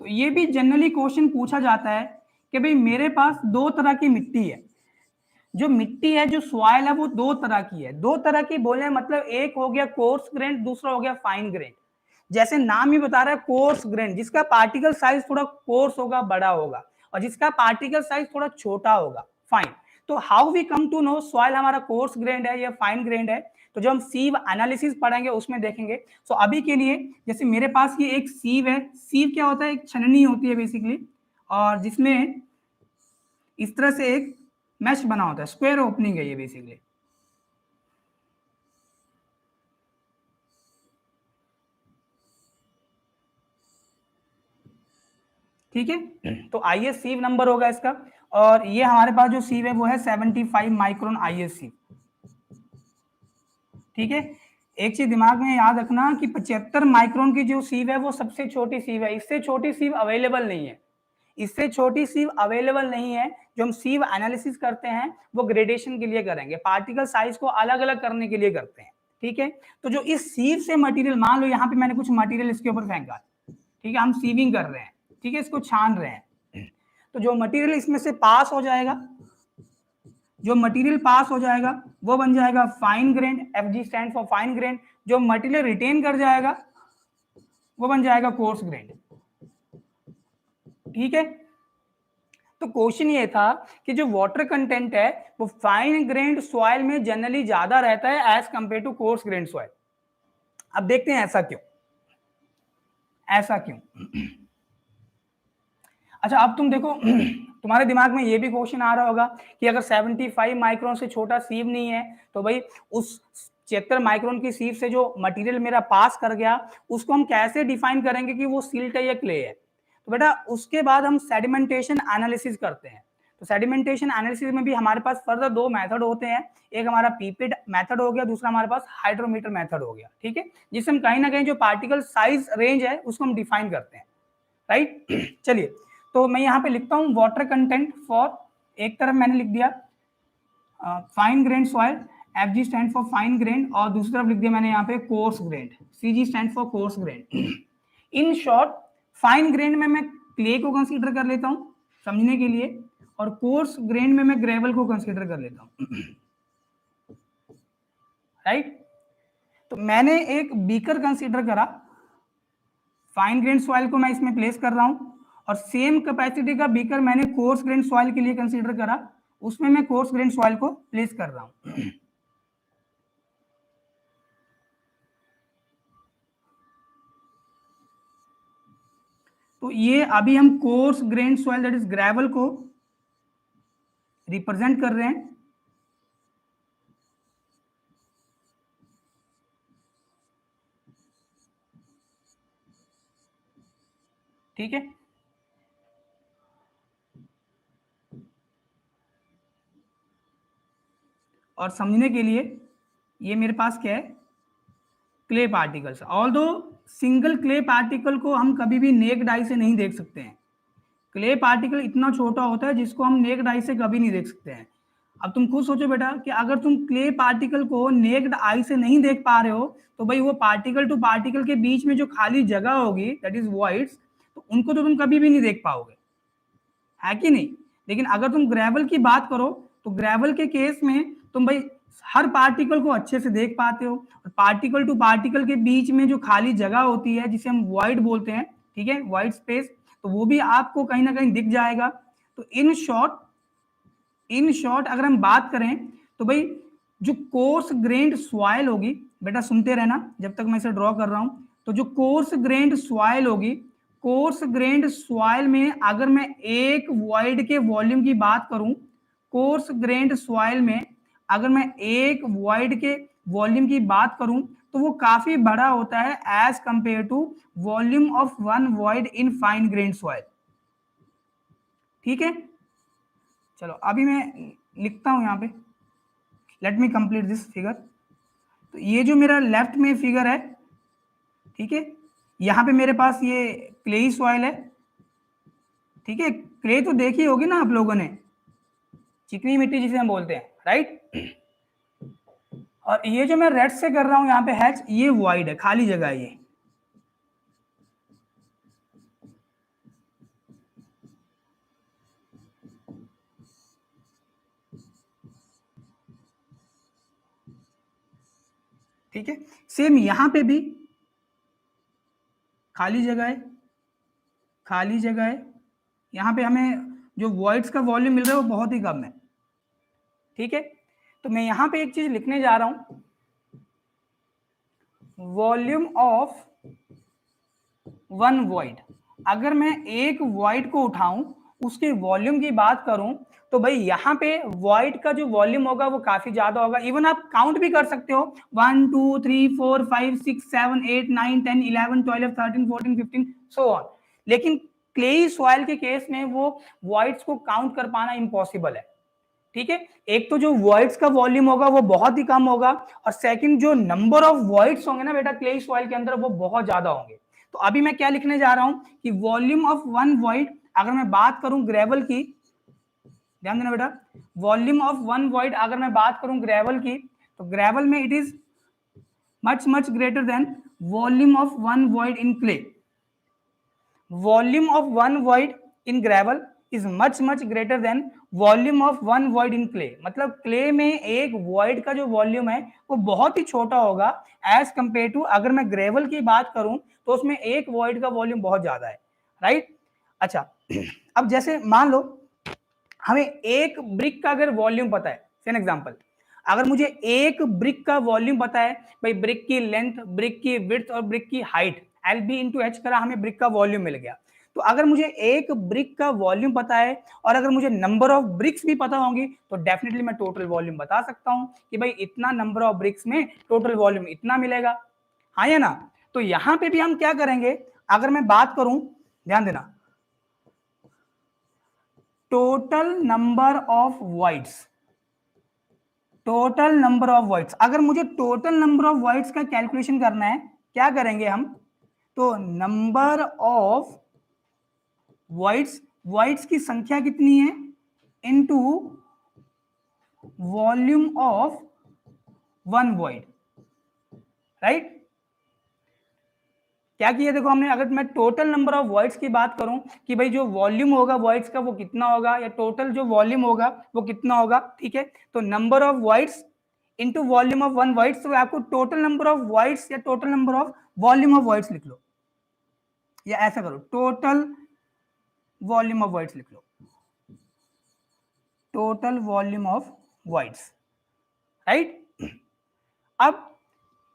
तो ये भी जनरली क्वेश्चन पूछा जाता है कि भाई मेरे पास दो तरह की मिट्टी है। जो मिट्टी है, जो सॉइल है, वो दो तरह की है। दो तरह की बोले मतलब एक हो गया कोर्स ग्रेन, दूसरा हो गया फाइन ग्रेन। जैसे नाम ही बता रहा है कोर्स ग्रेन, जिसका पार्टिकल साइज थोड़ा कोर्स होगा, बड़ा होगा, और जिसका पार्टिकल साइज थोड़ा छोटा होगा, फाइन। तो how we come to know soil हमारा कोर्स ग्रेन है या फाइन ग्रेन है, तो जो हम सीव एनालिसिस पढ़ेंगे उसमें देखेंगे। सो अभी के लिए जैसे मेरे पास ये एक सीव है। सीव क्या होता है? एक छननी होती है बेसिकली, और जिसमें इस तरह से एक मैश बना होता है, स्क्वायर ओपनिंग है ये बेसिकली। ठीक है, तो आईएस सीव नंबर होगा इसका, और ये हमारे पास जो सीव है वो है 75 माइक्रोन आईएस सीव। ठीक है, एक चीज दिमाग में याद रखना कि 75 माइक्रोन की जो सीव है वो सबसे छोटी सीव है, इससे छोटी सीव अवेलेबल नहीं है। इससे छोटी सीव अवेलेबल नहीं है। जो हम सीव एनालिसिस करते हैं वो ग्रेडेशन के लिए करेंगे, पार्टिकल साइज को अलग अलग करने के लिए करते हैं। ठीक है, तो जो इस सीव से मटेरियल, मान लो यहाँ पे मैंने कुछ मटेरियल इसके ऊपर फेंका, ठीक है, हम सीविंग कर रहे हैं, ठीक है, इसको छान रहे हैं, तो जो मटेरियल इसमें से पास हो जाएगा, जो मटेरियल पास हो जाएगा वो बन जाएगा fine grain, FG stand for fine grain. जो मटेरियल रिटेन कर जाएगा वो बन जाएगा कोर्स ग्रेन। ठीक है, तो क्वेश्चन ये था कि जो वाटर कंटेंट है वो फाइन ग्रेन्ड सॉइल में जनरली ज्यादा रहता है as compare to coarse grained soil. अब देखते हैं ऐसा क्यों, ऐसा क्यों। अच्छा, अब तुम देखो, तुम्हारे दिमाग में ये भी क्वेश्चन आ रहा होगा कि अगर 75 माइक्रोन से छोटा सीव नहीं है तो भाई उस 76 माइक्रोन की सीव से जो मटेरियल मेरा पास कर गया उसको हम कैसे डिफाइन करेंगे कि वो सिल्ट है या क्ले है। तो बेटा उसके बाद हम सेडिमेंटेशन एनालिसिस करते हैं। तो सेडिमेंटेशन एनालिसिस में भी हमारे पास फर्दर दो मेथड होते हैं, एक हमारा पीपेड मेथड हो गया, दूसरा हमारे पास हाइड्रोमीटर मेथड हो गया। ठीक है, जिससे हम कहीं ना कहीं जो पार्टिकल साइज रेंज है उसको हम डिफाइन करते हैं, राइट। चलिए, तो मैं यहाँ पे लिखता हूँ वाटर कंटेंट फॉर, एक तरफ मैंने लिख दिया fine grain soil, FG stand for fine grain, और दूसरी तरफ लिख दिया मैंने यहाँ पे coarse grain, CG stand for coarse grain. In short fine grain में मैं क्ले को कंसीडर कर लेता हूँ समझने के लिए, और कोर्स ग्रेन में मैं ग्रेवल को कंसीडर कर लेता हूँ, राइट। तो मैंने एक बीकर कंसीडर करा, फाइन ग्रेन सॉइल को मैं इसमें प्लेस कर रहा हूं, और सेम कैपेसिटी का बीकर मैंने कोर्स ग्रेन सॉइल के लिए कंसीडर करा, उसमें मैं कोर्स ग्रेन सॉइल को प्लेस कर रहा हूं। तो ये अभी हम course grain soil that is gravel को रिप्रेजेंट कर रहे हैं। ठीक है, और समझने के लिए ये मेरे पास क्या है, clay particles. Although single clay particle को हम कभी भी नेक्ड आई से नहीं देख सकते हैं। क्ले पार्टिकल इतना छोटा होता है जिसको हम नेक्ड आई से कभी नहीं देख सकते हैं। अब तुम खुद सोचो बेटा कि अगर तुम क्ले पार्टिकल को नेक्ड आई से नहीं देख पा रहे हो तो भाई वो पार्टिकल टू पार्टिकल के बीच में जो खाली जगह होगी दैट इज वॉइड्स, तो उनको तो तुम कभी भी नहीं देख पाओगे, है कि नहीं। लेकिन अगर तुम ग्रेवल की बात करो तो ग्रेवल के केस में तुम भाई हर पार्टिकल को अच्छे से देख पाते हो, और पार्टिकल टू पार्टिकल के बीच में जो खाली जगह होती है जिसे हम वॉइड बोलते हैं, ठीक है, वाइड स्पेस, तो वो भी आपको कहीं ना कहीं दिख जाएगा। तो इन शॉर्ट अगर हम बात करें तो भाई जो कोर्स ग्रेन्ड सॉइल होगी, बेटा सुनते रहना जब तक मैं इसे ड्रॉ कर रहा हूं, तो जो कोर्स ग्रेन्ड सॉइल होगी, कोर्स ग्रेन्ड सॉइल में अगर मैं एक वॉइड के वॉल्यूम की बात करूं, कोर्स ग्रेन्ड सॉइल में अगर मैं एक वॉइड के वॉल्यूम की बात करूं तो वो काफी बड़ा होता है as compare to volume of one void in fine grained soil. ठीक है, चलो अभी मैं लिखता हूं यहां पे, let me complete this figure. तो ये जो मेरा लेफ्ट में फिगर है, ठीक है, यहां पे मेरे पास ये क्लेई सॉइल है, ठीक है, क्ले तो देखी होगी ना आप लोगों ने, चिकनी मिट्टी जिसे हम बोलते हैं, राइट। और ये जो मैं रेड से कर रहा हूं यहाँ पे हैच, ये वाइड है, खाली जगह है ये। ठीक है, सेम यहां पे भी खाली जगह है, खाली जगह है। यहां पे हमें जो वॉइड्स का वॉल्यूम मिल रहा है वो बहुत ही कम है। ठीक है, तो मैं यहां पे एक चीज लिखने जा रहा हूं, वॉल्यूम ऑफ वन वॉइड। अगर मैं एक वॉइड को उठाऊं उसके वॉल्यूम की बात करूं तो भाई यहाँ पे वॉइड का जो वॉल्यूम होगा वो काफी ज्यादा होगा। इवन आप काउंट भी कर सकते हो, 1 2 3 4 5 6 7 8 9 10 11 12 13 14 15 सो ऑन। लेकिन क्लेई सॉइल के केस में वो वॉइड्स को काउंट कर पाना इम्पॉसिबल है। ठीक है, एक तो जो वॉइड्स का वॉल्यूम होगा वो बहुत ही कम होगा, और सेकंड जो नंबर ऑफ वॉइड्स होंगे ना बेटा क्लेई सॉइल के अंदर वो बहुत ज्यादा होंगे। तो अभी मैं क्या लिखने जा रहा हूं कि वॉल्यूम ऑफ वन वॉइड, अगर मैं बात करूं ग्रेवल की, ध्यान देना बेटा, वॉल्यूम ऑफ वन वॉइड अगर मैं बात करूं ग्रेवल की, तो ग्रेवल में it is much greater than volume of one void in clay. Volume of one void in gravel is much greater than volume of one void in clay. मतलब clay में एक वॉइड का जो volume है वो बहुत ही छोटा होगा एज कंपेयर टू, अगर मैं ग्रेवल की बात करूं तो उसमें एक वॉइड का वॉल्यूम बहुत ज्यादा है, राइट। अच्छा, अब जैसे मान लो हमें एक ब्रिक का अगर वॉल्यूम पता है, फॉर एग्जांपल अगर मुझे एक ब्रिक का वॉल्यूम पता है, भाई ब्रिक की लेंथ, ब्रिक की विड्थ और ब्रिक की height, L B into H करा हमें ब्रिक का वॉल्यूम मिल गया। तो अगर मुझे एक ब्रिक का वॉल्यूम पता है और अगर मुझे नंबर ऑफ ब्रिक्स भी पता होंगी तो डेफिनेटली मैं टोटल वॉल्यूम बता सकता हूं कि भाई इतना नंबर ऑफ ब्रिक्स में टोटल वॉल्यूम इतना मिलेगा, हाँ या ना। तो यहां पे भी हम क्या करेंगे, अगर मैं बात करूं, ध्यान देना, total number of voids, total number of voids, अगर मुझे टोटल नंबर ऑफ वॉइड्स का कैलकुलेशन करना है, क्या करेंगे हम, तो नंबर ऑफ वॉइड्स, वॉइड्स की संख्या कितनी है into volume of one void, right. क्या किया देखो हमने, अगर मैं टोटल नंबर ऑफ वॉइड्स की बात करूं कि भाई जो वॉल्यूम होगा वॉइड्स का वो कितना होगा, या टोटल जो वॉल्यूम होगा वो कितना होगा, ठीक है, तो number of voids into volume of one voids, तो आपको टोटल नंबर ऑफ वॉइड्स या total number of volume of voids लिख लो, या ऐसा करो टोटल वॉल्यूम ऑफ वॉइड्स लिख लो, total volume of voids, right. अब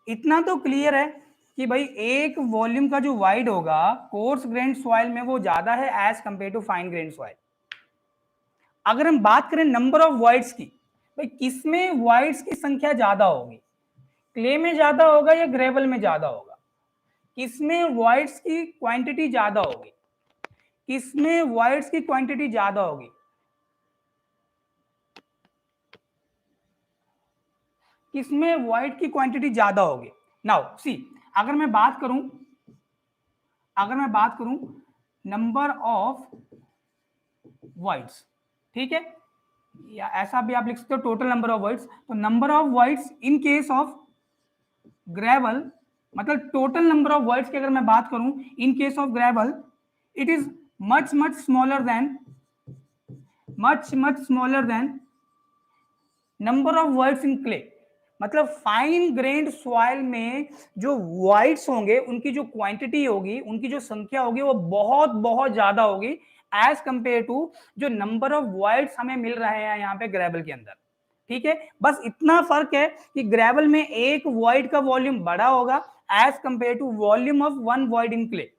इतना तो क्लियर है कि भाई एक वॉल्यूम का जो वाइड होगा कोर्स ग्रेन्ड सॉइल में वो ज्यादा है as compare to fine grained soil. अगर हम बात करें नंबर ऑफ वॉइड्स की, भाई किसमें वॉइड्स की संख्या ज्यादा होगी, क्ले में ज्यादा होगा या ग्रेवल में ज्यादा होगा? किसमें वॉइड्स की क्वांटिटी ज्यादा होगी, किसमें वॉइड्स की क्वांटिटी ज्यादा होगी? किसमें वॉइड की क्वांटिटी ज्यादा होगी? नाउ सी, अगर मैं बात करूं नंबर ऑफ वॉइड्स, ठीक है, या ऐसा भी आप लिख सकते हो टोटल नंबर ऑफ वॉइड्स। तो number of voids in case of gravel, मतलब टोटल नंबर ऑफ वॉइड्स की अगर मैं बात करूं in case of gravel, it is much smaller than number of voids in clay. मतलब फाइन ग्रेन्ड सॉइल में जो वॉइड्स होंगे उनकी जो क्वांटिटी होगी, उनकी जो संख्या होगी वो बहुत बहुत ज्यादा होगी एज कंपेयर टू जो नंबर ऑफ वॉइड्स हमें मिल रहे हैं यहाँ पे ग्रेवल के अंदर। ठीक है, बस इतना फर्क है कि ग्रेवल में एक वॉइड का वॉल्यूम बड़ा होगा as compare to volume of one void in clay.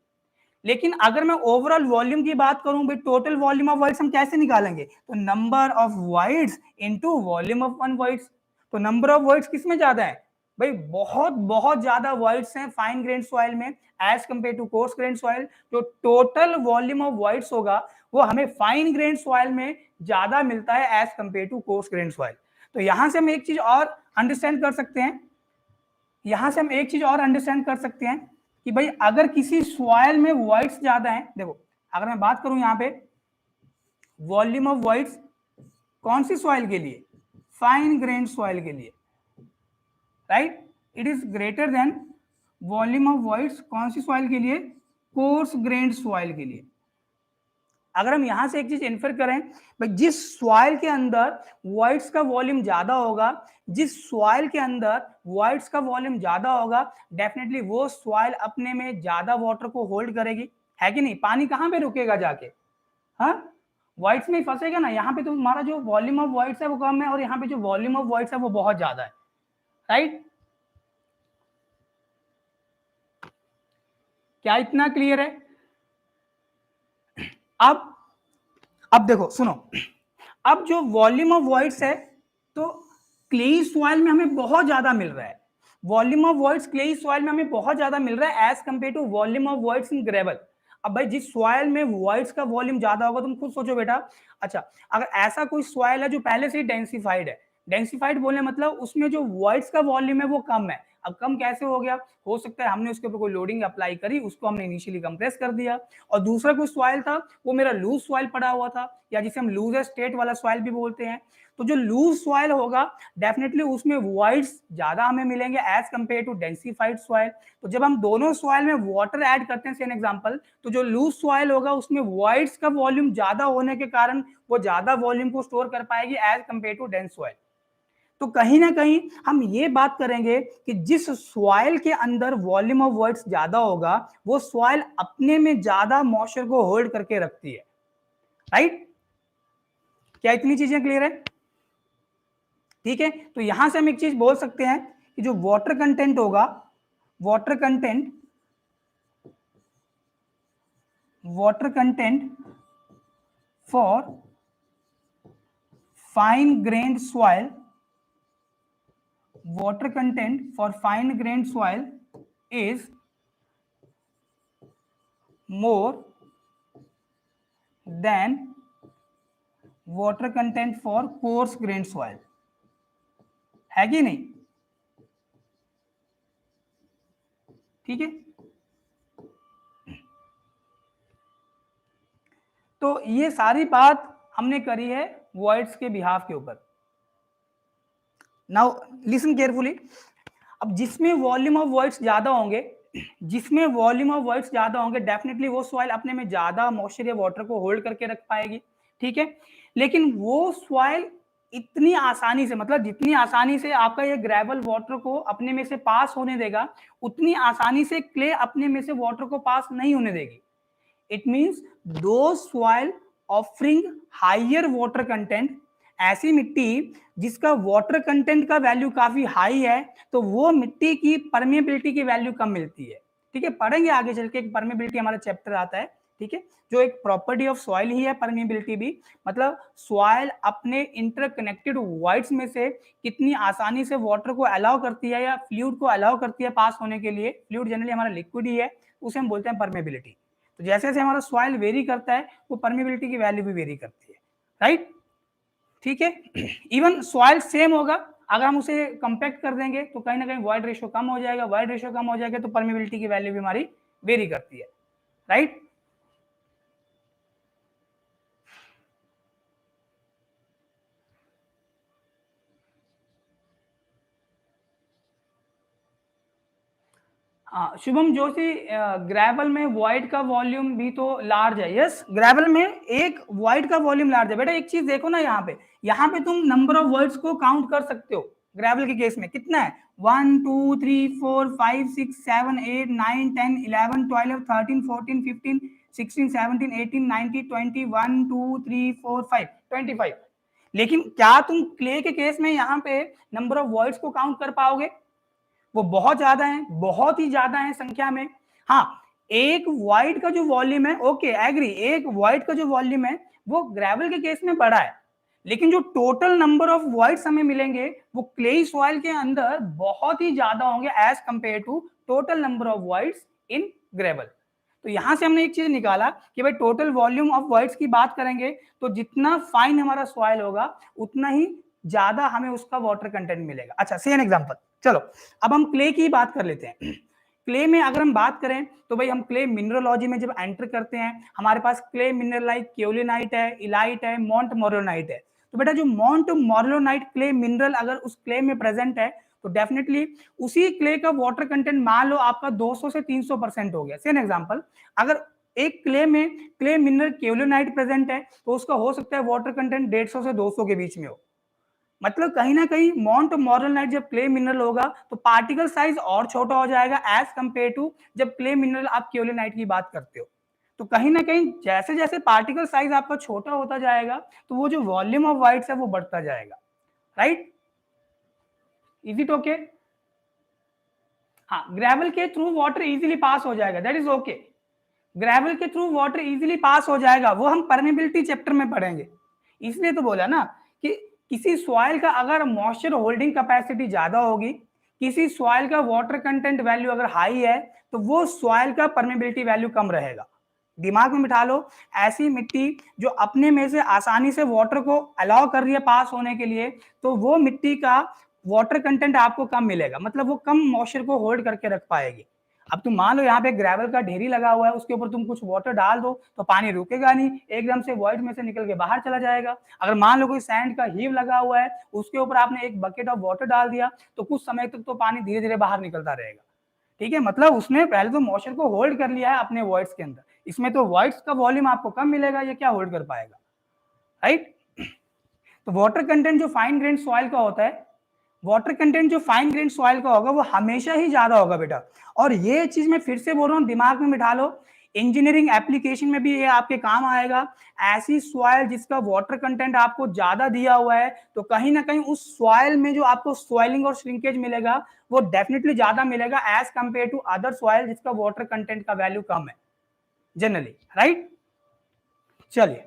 लेकिन अगर मैं ओवरऑल वॉल्यूम की बात करूं भाई, टोटल वॉल्यूम ऑफ वॉइड्स हम कैसे निकालेंगे? तो number of voids into volume of one voids. तो नंबर ऑफ वॉइड्स किसमें ज्यादा है भाई? बहुत बहुत ज्यादा वॉइड्स हैं फाइन ग्रेन सॉइल में as compare to coarse grain soil. जो टोटल वॉल्यूम ऑफ वॉइड्स होगा वो हमें फाइन ग्रेन सॉइल में ज्यादा मिलता है as compare to coarse grain soil. तो यहां से हम एक चीज और अंडरस्टैंड कर सकते हैं, कि भाई अगर किसी सॉइल में वॉइड्स ज्यादा हैं, देखो अगर मैं बात करूं यहां पे वॉल्यूम ऑफ वॉइड्स कौन सी सॉइल के लिए? फाइन ग्रेन सॉइल के लिए, right, it is greater than volume of voids कौन सी सॉइल के लिए? कोर्स ग्रेन सॉइल के लिए। अगर हम यहां से एक चीज इन्फर करें भाई, जिस सॉइल के अंदर वॉइड्स का वॉल्यूम ज्यादा होगा, जिस सॉइल के अंदर वॉइड्स का वॉल्यूम ज्यादा होगा, डेफिनेटली वो सॉइल अपने में ज्यादा वाटर को होल्ड करेगी, है कि नहीं? पानी कहां पे रुकेगा जाके? हाँ, वॉइड्स में ही फंसेगा ना। यहाँ पे तो हमारा जो वॉल्यूम ऑफ वॉइड्स है वो कम है और यहाँ पे जो वॉल्यूम ऑफ वॉइड्स है वो बहुत ज्यादा है, राइट? क्या इतना क्लियर है? अब देखो सुनो, अब जो वॉल्यूम ऑफ वॉइड्स है तो क्लेई सॉइल में हमें बहुत ज्यादा मिल रहा है। Volume of voids clay soil में हमें बहुत ज्यादा मिल रहा है as compare to volume of voids in gravel. अब भाई जिस सॉइल में वॉइड्स का वॉल्यूम ज्यादा होगा, तुम खुद सोचो बेटा, अच्छा अगर ऐसा कोई सॉइल है जो पहले से ही डेंसिफाइड है, डेंसिफाइड बोलने मतलब उसमें जो वॉइड्स का वॉल्यूम है वो कम है। अब कम कैसे हो गया? हो सकता है हमने उसके ऊपर कोई लोडिंग अप्लाई करी, उसको हमने इनिशियली कंप्रेस कर दिया, और दूसरा कोई सॉइल था वो मेरा लूज सॉइल पड़ा हुआ था, या जिसे हम लूज स्टेट वाला सॉइल भी बोलते हैं। तो जो लूज सॉइल होगा डेफिनेटली उसमें वॉइड्स ज्यादा हमें मिलेंगे एज कंपेयर टू डेंसिफाइड सॉइल। तो जब हम दोनों सॉइल में वाटर ऐड करते हैं, फॉर एग्जांपल, तो जो लूज सॉइल होगा उसमें वॉइड्स का वॉल्यूम ज्यादा होने के कारण वो ज्यादा वॉल्यूम को स्टोर कर पाएगी as compare to dense soil. तो कहीं ना कहीं हम ये बात करेंगे कि जिस सॉइल के अंदर वॉल्यूम ऑफ वॉइड्स ज्यादा होगा वो सॉइल अपने में ज्यादा मॉइस्चर को होल्ड करके रखती है, राइट? क्या इतनी चीजें क्लियर है? ठीक है, तो यहां से हम एक चीज बोल सकते हैं कि जो वाटर कंटेंट होगा, water content for fine grained soil, water content for fine grained soil is more than water content for coarse grained soil, है कि नहीं? ठीक है, तो ये सारी बात हमने करी है वॉइड्स के बिहाफ के ऊपर। नाउ लिसन केयरफुली, अब जिसमें वॉल्यूम ऑफ वॉइड्स ज्यादा होंगे, डेफिनेटली वो सॉइल अपने में ज्यादा मॉइस्चर या वाटर को होल्ड करके रख पाएगी, ठीक है? लेकिन वो सॉइल इतनी आसानी से, मतलब जितनी आसानी से आपका ये ग्रेवल वाटर को अपने में से पास होने देगा, उतनी आसानी से क्ले अपने में से वाटर को पास नहीं होने देगी। It means the soil offering higher water content ऐसी मिट्टी जिसका वाटर कंटेंट का वैल्यू काफी हाई है, तो वो मिट्टी की परमेबिलिटी की वैल्यू कम मिलती है। ठीक है, पढ़ेंगे आगे चल के, परमेबिलिटी हमारा चैप्टर आता है। ठीक है, जो एक प्रॉपर्टी ऑफ सॉइल ही है परमेबिलिटी भी, मतलब सॉइल अपने इंटरकनेक्टेड वॉइड्स में से कितनी आसानी से वाटर को अलाउ करती है या फ्लूइड को अलाउ करती है पास होने के लिए। फ्लूइड जनरली हमारा लिक्विड ही है, उसे हम बोलते हैं परमेबिलिटी। तो जैसे जैसे हमारा सॉइल वेरी करता है, वो परमेबिलिटी की वैल्यू भी वेरी करती है, राइट। ठीक है, इवन सॉइल सेम होगा, अगर हम उसे कंपैक्ट कर देंगे तो कहीं ना कहीं वॉइड रेशियो कम हो जाएगा, वॉइड रेशियो कम हो जाएगा तो परमेबिलिटी की वैल्यू भी हमारी वेरी करती है, राइट। हाँ शुभम जोशी, ग्रेवल में वॉइड का वॉल्यूम भी तो लार्ज है। यस, ग्रेवल में एक वॉइड का वॉल्यूम लार्ज है। बेटा एक चीज देखो ना, यहाँ पे तुम नंबर ऑफ वर्ड्स को काउंट कर सकते हो। ग्रेवल के केस में कितना है, 1 2 3 4 5 6 7 8 9 10 11 12 13 14 15 16 17 18 19 20 1 2 3 4 5 25। लेकिन क्या तुम क्ले के केस में यहाँ पे नंबर ऑफ वर्ड्स को काउंट कर पाओगे? वो बहुत ज्यादा है, बहुत ही ज्यादा है संख्या में। हाँ, एक वॉइड का जो वॉल्यूम है, ओके एग्री, एक वॉइड का जो वॉल्यूम है वो ग्रेवल के केस में बड़ा है, लेकिन जो टोटल नंबर ऑफ वॉइड्स हमें मिलेंगे वो क्ले सॉइल के अंदर बहुत ही ज्यादा होंगे as compare to total number of voids in gravel. तो यहां से हमने एक चीज निकाला कि भाई टोटल वॉल्यूम ऑफ वॉइड्स की बात करेंगे तो जितना फाइन हमारा सॉइल होगा उतना ही ज्यादा हमें उसका वाटर कंटेंट मिलेगा। अच्छा सेम एग्जांपल, चलो अब हम क्ले की बात कर लेते हैं। क्ले में अगर हम बात करें तो भाई हम क्ले मिनरलॉजी में जब एंटर करते हैं, हमारे पास क्ले मिनरल लाइक केओलिनाइट है, इलाइट है, मॉन्ट मोरोनाइट है। तो बेटा जो मॉन्ट मोरोनाइट क्ले मिनरल अगर उस क्ले में प्रेजेंट है तो डेफिनेटली उसी क्ले का वाटर कंटेंट मान लो आपका 200 से 300% हो गया। सेम एग्जांपल, अगर एक क्ले में क्ले मिनरल केओलिनाइट प्रेजेंट है तो उसका हो सकता है वाटर कंटेंट 150 से 200 के बीच में हो। मतलब कहीं ना कहीं मॉन्ट मोरलनाइट जब क्ले मिनरल होगा तो पार्टिकल साइज और छोटा हो जाएगा एज कंपेयर टू जब क्ले मिनरल आप केओलिनाइट की बात करते हो। तो कहीं ना कहीं जैसे जैसे पार्टिकल साइज आपका छोटा होता जाएगा तो वो जो वॉल्यूम ऑफ वाइट्स है वो बढ़ता जाएगा, राइट। Is it okay? हाँ, ग्रेवल के थ्रू वाटर इजीली पास हो जाएगा, दैट इज ओके। ग्रेवल के थ्रू वाटर इजीली पास हो जाएगा, वो हम परमेबिलिटी चैप्टर में पढ़ेंगे। इसलिए तो बोला ना कि किसी सॉइल का अगर मॉइस्चर होल्डिंग कैपेसिटी ज्यादा होगी, किसी सॉइल का वाटर कंटेंट वैल्यू अगर हाई है तो वो सॉइल का परमेबिलिटी वैल्यू कम रहेगा। दिमाग में बिठा लो, ऐसी मिट्टी जो अपने में से आसानी से वाटर को अलाउ कर रही है पास होने के लिए, तो वो मिट्टी का वाटर कंटेंट आपको कम मिलेगा, मतलब वो कम मॉइस्चर को होल्ड करके रख पाएगी। अब तुम मान लो यहाँ पे ग्रेवल का ढेरी लगा हुआ है, उसके ऊपर तुम कुछ वाटर डाल दो तो पानी रुकेगा नहीं, एकदम से वॉइड में से निकल के बाहर चला जाएगा। अगर मान लो कोई सैंड का हीव लगा हुआ है, उसके ऊपर आपने एक बकेट ऑफ वाटर डाल दिया तो कुछ समय तक तो पानी धीरे धीरे बाहर निकलता रहेगा। ठीक है, मतलब उसने पहले तो मॉइस्चर को होल्ड कर लिया है अपने वॉइड्स के अंदर। इसमें तो वॉइड्स का वॉल्यूम आपको कम मिलेगा, ये क्या होल्ड कर पाएगा, राइट। तो वाटर कंटेंट जो फाइन ग्रेन सॉइल का होता है, वाटर कंटेंट जो फाइन ग्रेन सॉइल का होगा वो हमेशा ही ज्यादा होगा बेटा। और ये चीज मैं फिर से बोल रहा हूँ, दिमाग में बिठा लो, इंजीनियरिंग एप्लीकेशन में भी ये आपके काम आएगा। ऐसी सॉइल जिसका वाटर कंटेंट आपको ज्यादा दिया हुआ है तो कहीं ना कहीं उस सॉइल में जो आपको सॉइलिंग और श्रिंकेज मिलेगा वो डेफिनेटली ज्यादा मिलेगा as compare to other soil जिसका वाटर कंटेंट का वैल्यू कम है जनरली, राइट। चलिए,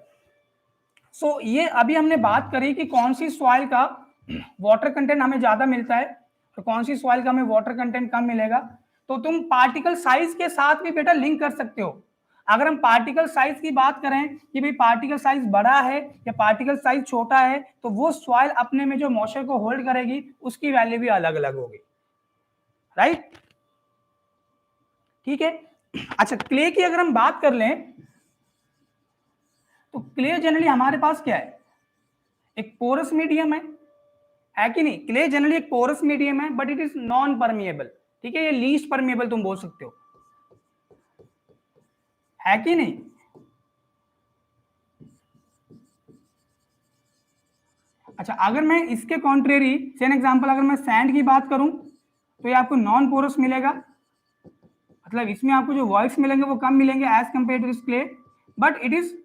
सो ये अभी हमने बात करी कि कौन सी सॉइल का वाटर कंटेंट हमें ज्यादा मिलता है तो कौन सी सॉइल का हमें वाटर कंटेंट कम मिलेगा। तो तुम पार्टिकल साइज के साथ भी बेटा लिंक कर सकते हो। अगर हम पार्टिकल साइज की बात करें कि भाई पार्टिकल साइज बड़ा है या पार्टिकल साइज छोटा है तो वो सॉइल अपने में जो मॉइस्चर को होल्ड करेगी उसकी वैल्यू भी अलग अलग होगी, राइट। ठीक है, अच्छा क्ले की अगर हम बात कर लें तो क्ले जनरली हमारे पास क्या है, एक पोरस मीडियम है कि नहीं। क्ले जनरली एक पोरस मीडियम है but it is non permeable. ठीक है, ये लीस्ट परमिएबल तुम बोल सकते हो, है कि नहीं। अच्छा अगर मैं इसके कॉन्ट्रेरी सेम एग्जांपल अगर मैं सैंड की बात करूं तो ये आपको नॉन पोरस मिलेगा, मतलब इसमें आपको जो वॉइड्स मिलेंगे वो कम मिलेंगे as compare to this clay, but it is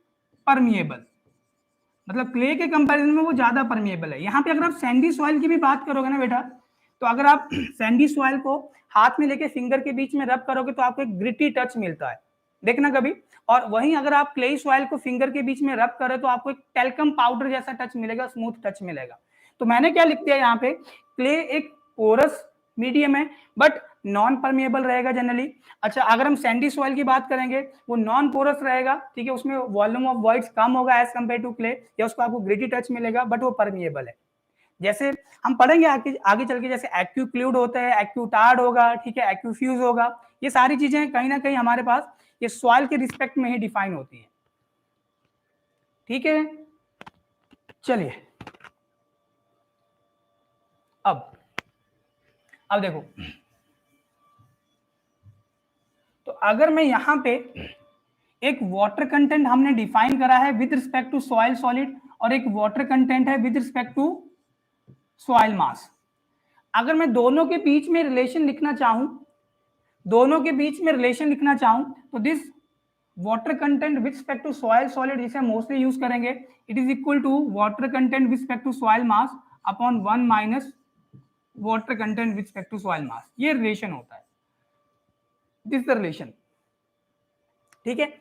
permeable. मतलब क्ले के कंपैरिजन में वो ज्यादा परमिएबल है। यहाँ पे अगर आप सैंडी सॉइल की भी बात करोगे ना बेटा, तो अगर आप सैंडी सॉइल को हाथ में लेके फिंगर के बीच में रब करोगे तो आपको एक ग्रिटी टच मिलता है, देखना कभी। और वहीं अगर आप क्ले सॉइल को फिंगर के बीच में रब करें तो आपको एक टेल्कम पाउडर जैसा टच मिलेगा, स्मूथ टच मिलेगा। तो मैंने क्या लिख दिया यहाँ पे, क्ले एक पोरस मीडियम है बट नॉन परमिएबल रहेगा जनरली। अच्छा, अगर हम सैंडी सॉइल की बात करेंगे वो नॉन पोरस रहेगा, ठीक है, उसमें वॉल्यूम ऑफ वॉइड्स कम होगा एज कंपेयर टू क्ले, या उसको आपको ग्रिटी टच मिलेगा बट वो परमिएबल है। जैसे हम पढ़ेंगे आगे आगे चल के, जैसे एक्यूक्लूड होता है, एक्यूटार्ड होगा, ठीक है, एक्यूफ्यूज होगा, ये सारी चीजें कहीं ना कहीं हमारे पास ये सॉइल के रिस्पेक्ट में ही डिफाइन होती है। ठीक है, चलिए अब देखो, तो अगर मैं यहां पे एक वाटर कंटेंट हमने डिफाइन करा है with respect to soil solid, और एक वाटर कंटेंट है with respect to soil mass. अगर मैं दोनों के बीच में रिलेशन लिखना चाहूं, तो this water content with respect to soil solid, जिसे हम मोस्टली यूज करेंगे, it is equal to water content with respect to soil mass upon 1 minus water content with respect to soil mass. ये relation होता है, this the relation. ठीक है,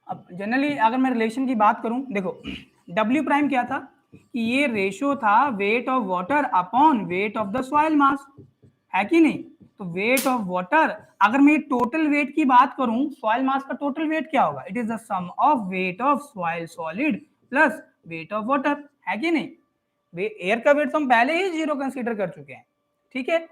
अब generally अगर मैं रिलेशन की बात करूं, देखो W प्राइम क्या था कि ये रेशो था wait of water upon weight of the soil mass, है कि नहीं। तो वेट ऑफ वाटर, अगर मैं टोटल वेट की बात करूं, सॉइल मास का टोटल वेट क्या होगा, it is the sum of weight of soil solid plus weight of water, है कि नहीं। एयर का वेट तो हम पहले ही 0 कंसीडर कर चुके हैं। ठीक है,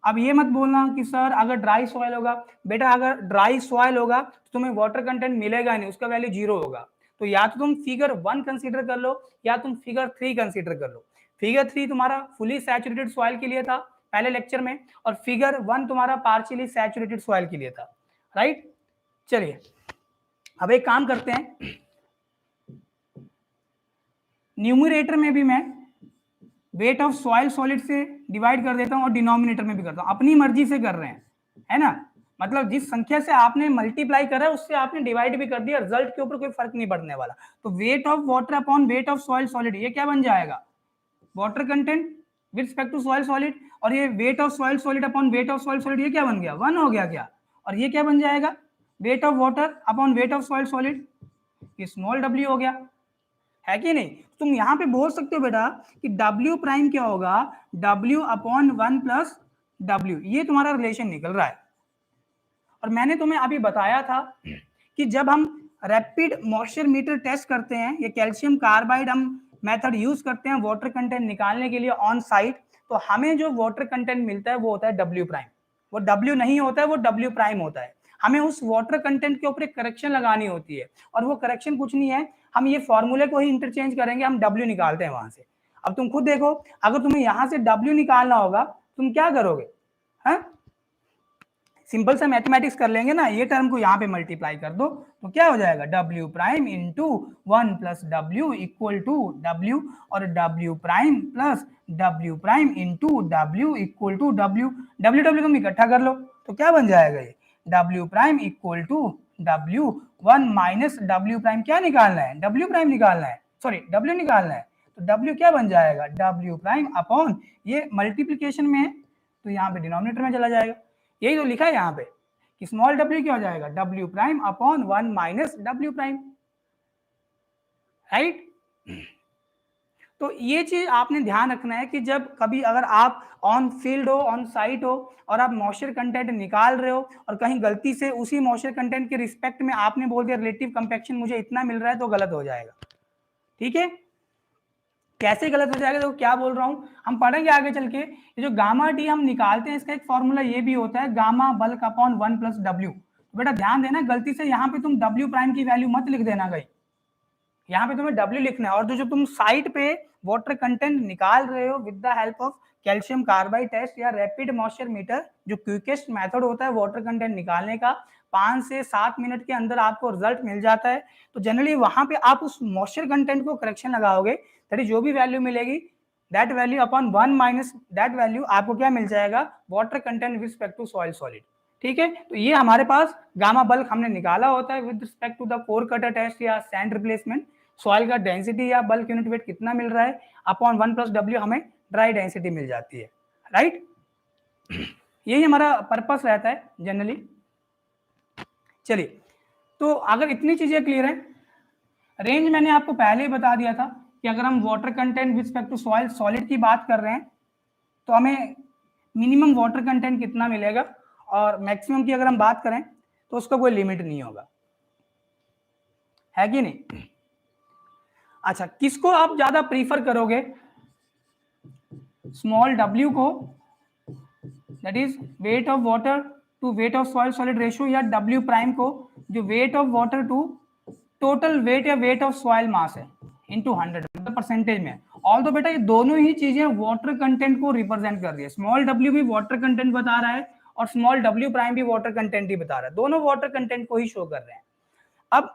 अब ये मत बोलना कि सर अगर ड्राई सॉइल होगा, बेटा अगर ड्राई सॉइल होगा तो तुम्हें वाटर कंटेंट मिलेगा नहीं, उसका वैल्यू 0 होगा। तो या तो तुम फिगर 1 कंसीडर कर लो या तुम फिगर 3 कंसीडर कर लो। फिगर 3 तुम्हारा फुली सैचुरेटेड सॉइल के लिए था पहले लेक्चर में, और फिगर 1 तुम्हारा पार्शियली सैचुरेटेड सॉइल के लिए था, राइट। चलिए अब एक काम करते हैं, न्यूमरेटर में भी मैं वेट ऑफ सॉइल सॉलिड से डिवाइड कर देता हूं और डिनोमिनेटर में भी करता हूं, अपनी मर्जी से कर रहे हैं, है ना। मतलब जिस संख्या से आपने मल्टीप्लाई करा है उससे आपने डिवाइड भी कर दिया, रिजल्ट के ऊपर कोई फर्क नहीं पड़ने वाला। तो weight of water upon weight of soil solid, ये क्या बन जाएगा, water content with respect to soil solid, और ये weight of soil solid upon weight of soil solid, ये क्या बन गया, 1 हो गया क्या। और ये क्या बन जाएगा, wait of water upon weight of soil solid, ये स्मॉल w हो गया, है कि नहीं। तुम यहां पे बोल सकते हो बेटा कि W प्राइम क्या होगा, W अपॉन 1 प्लस W, ये तुम्हारा रिलेशन निकल रहा है। और मैंने तुम्हें अभी बताया था कि जब हम रैपिड मॉइस्चर मीटर टेस्ट करते हैं, ये कैल्शियम कार्बाइड हम मेथड यूज करते हैं वाटर कंटेंट निकालने के लिए ऑन साइट, तो हमें जो वाटर कंटेंट मिलता है वो होता है W प्राइम। वो W नहीं होता है, वो W प्राइम होता है। हमें उस वाटर कंटेंट के ऊपर एक करेक्शन लगानी होती है, और वो करेक्शन कुछ नहीं है, हम ये फॉर्मूले को ही इंटरचेंज करेंगे, हम W निकालते हैं वहां से। अब तुम खुद देखो, अगर तुम्हें यहां से W निकालना होगा तुम क्या करोगे, है सिंपल सा मैथमेटिक्स कर लेंगे ना, ये टर्म को यहाँ पे मल्टीप्लाई कर दो तो क्या हो जाएगा, W prime into 1 plus W equal to W, और W prime plus W prime into W equal to W। W तुम इकट्ठा कर लो तो क्या बन जाएगा, ये W prime equal to W 1 minus W prime, क्या निकालना है, W प्राइम निकालना है, सॉरी W निकालना है। तो W क्या बन जाएगा, W प्राइम अपॉन, ये मल्टीप्लीकेशन में है तो यहाँ पे डिनोमिनेटर में चला जाएगा, यही तो लिखा है यहाँ पे कि स्मॉल w क्या हो जाएगा, W prime upon 1 minus W prime, right. तो ये चीज आपने ध्यान रखना है कि जब कभी अगर आप ऑन फील्ड हो, ऑन साइट हो, और आप मॉइस्चर कंटेंट निकाल रहे हो और कहीं गलती से उसी मॉइस्चर कंटेंट के रिस्पेक्ट में आपने बोल दिया रिलेटिव कंपैक्शन मुझे इतना मिल रहा है, तो गलत हो जाएगा। ठीक है, कैसे गलत हो जाएगा, तो क्या बोल रहा हूं, हम पढ़ेंगे आगे चल के। ये जो गामा डी हम निकालते हैं इसका एक फॉर्मूला ये भी होता है, gamma bulk upon 1 plus W। बेटा ध्यान देना, गलती से यहाँ पे तुम W प्राइम की वैल्यू मत लिख देना गई, यहाँ पे तुम्हें W लिखना है। और जो तुम साइट पे वाटर कंटेंट निकाल रहे हो with the help of calcium carbide test या रैपिड मॉइस्चर मीटर, जो क्विकेस्ट मेथड होता है वाटर कंटेंट निकालने का, 5 से 7 मिनट के अंदर आपको रिजल्ट मिल जाता है। तो जनरली वहां पे आप उस मॉइस्चर कंटेंट को करेक्शन लगाओगे, तभी जो भी वैल्यू मिलेगी that value upon 1 minus that value, आपको क्या मिल जाएगा, water content with respect to soil solid. ठीक है, तो ये हमारे पास गामा बल्क हमने निकाला होता है with respect to the core cutter test या सैंड रिप्लेसमेंट। सॉइल का डेंसिटी या बल्क यूनिट वेट कितना मिल रहा है, अपॉन 1 प्लस डब्ल्यू हमें ड्राई डेंसिटी मिल जाती है, राइट। यही हमारा पर्पस रहता है जनरली। चलिए, तो अगर इतनी चीजें क्लियर है, रेंज मैंने आपको पहले ही बता दिया था कि अगर हम water content with respect to soil solid की बात कर रहे हैं तो हमें मिनिमम वाटर कंटेंट कितना मिलेगा, और मैक्सिमम की अगर हम बात करें तो उसका कोई लिमिट नहीं होगा, है कि नहीं। अच्छा, किसको आप ज्यादा प्रीफर करोगे, स्मॉल w को, that is weight of water to weight of soil solid ratio, या w प्राइम को जो weight of water to total weight या वेट ऑफ सॉइल मास है इनटू 100, मतलब परसेंटेज में। ऑल तो बेटा ये दोनों ही चीजें वाटर कंटेंट को रिप्रेजेंट कर रही है, स्मॉल w भी वाटर कंटेंट बता रहा है और स्मॉल w प्राइम भी वाटर कंटेंट ही बता रहा है, दोनों वाटर कंटेंट को ही शो कर रहे हैं। अब